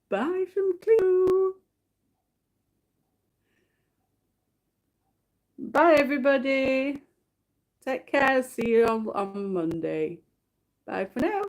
Bye from Cleo. Bye, everybody. Take care. See you on Monday. Bye for now.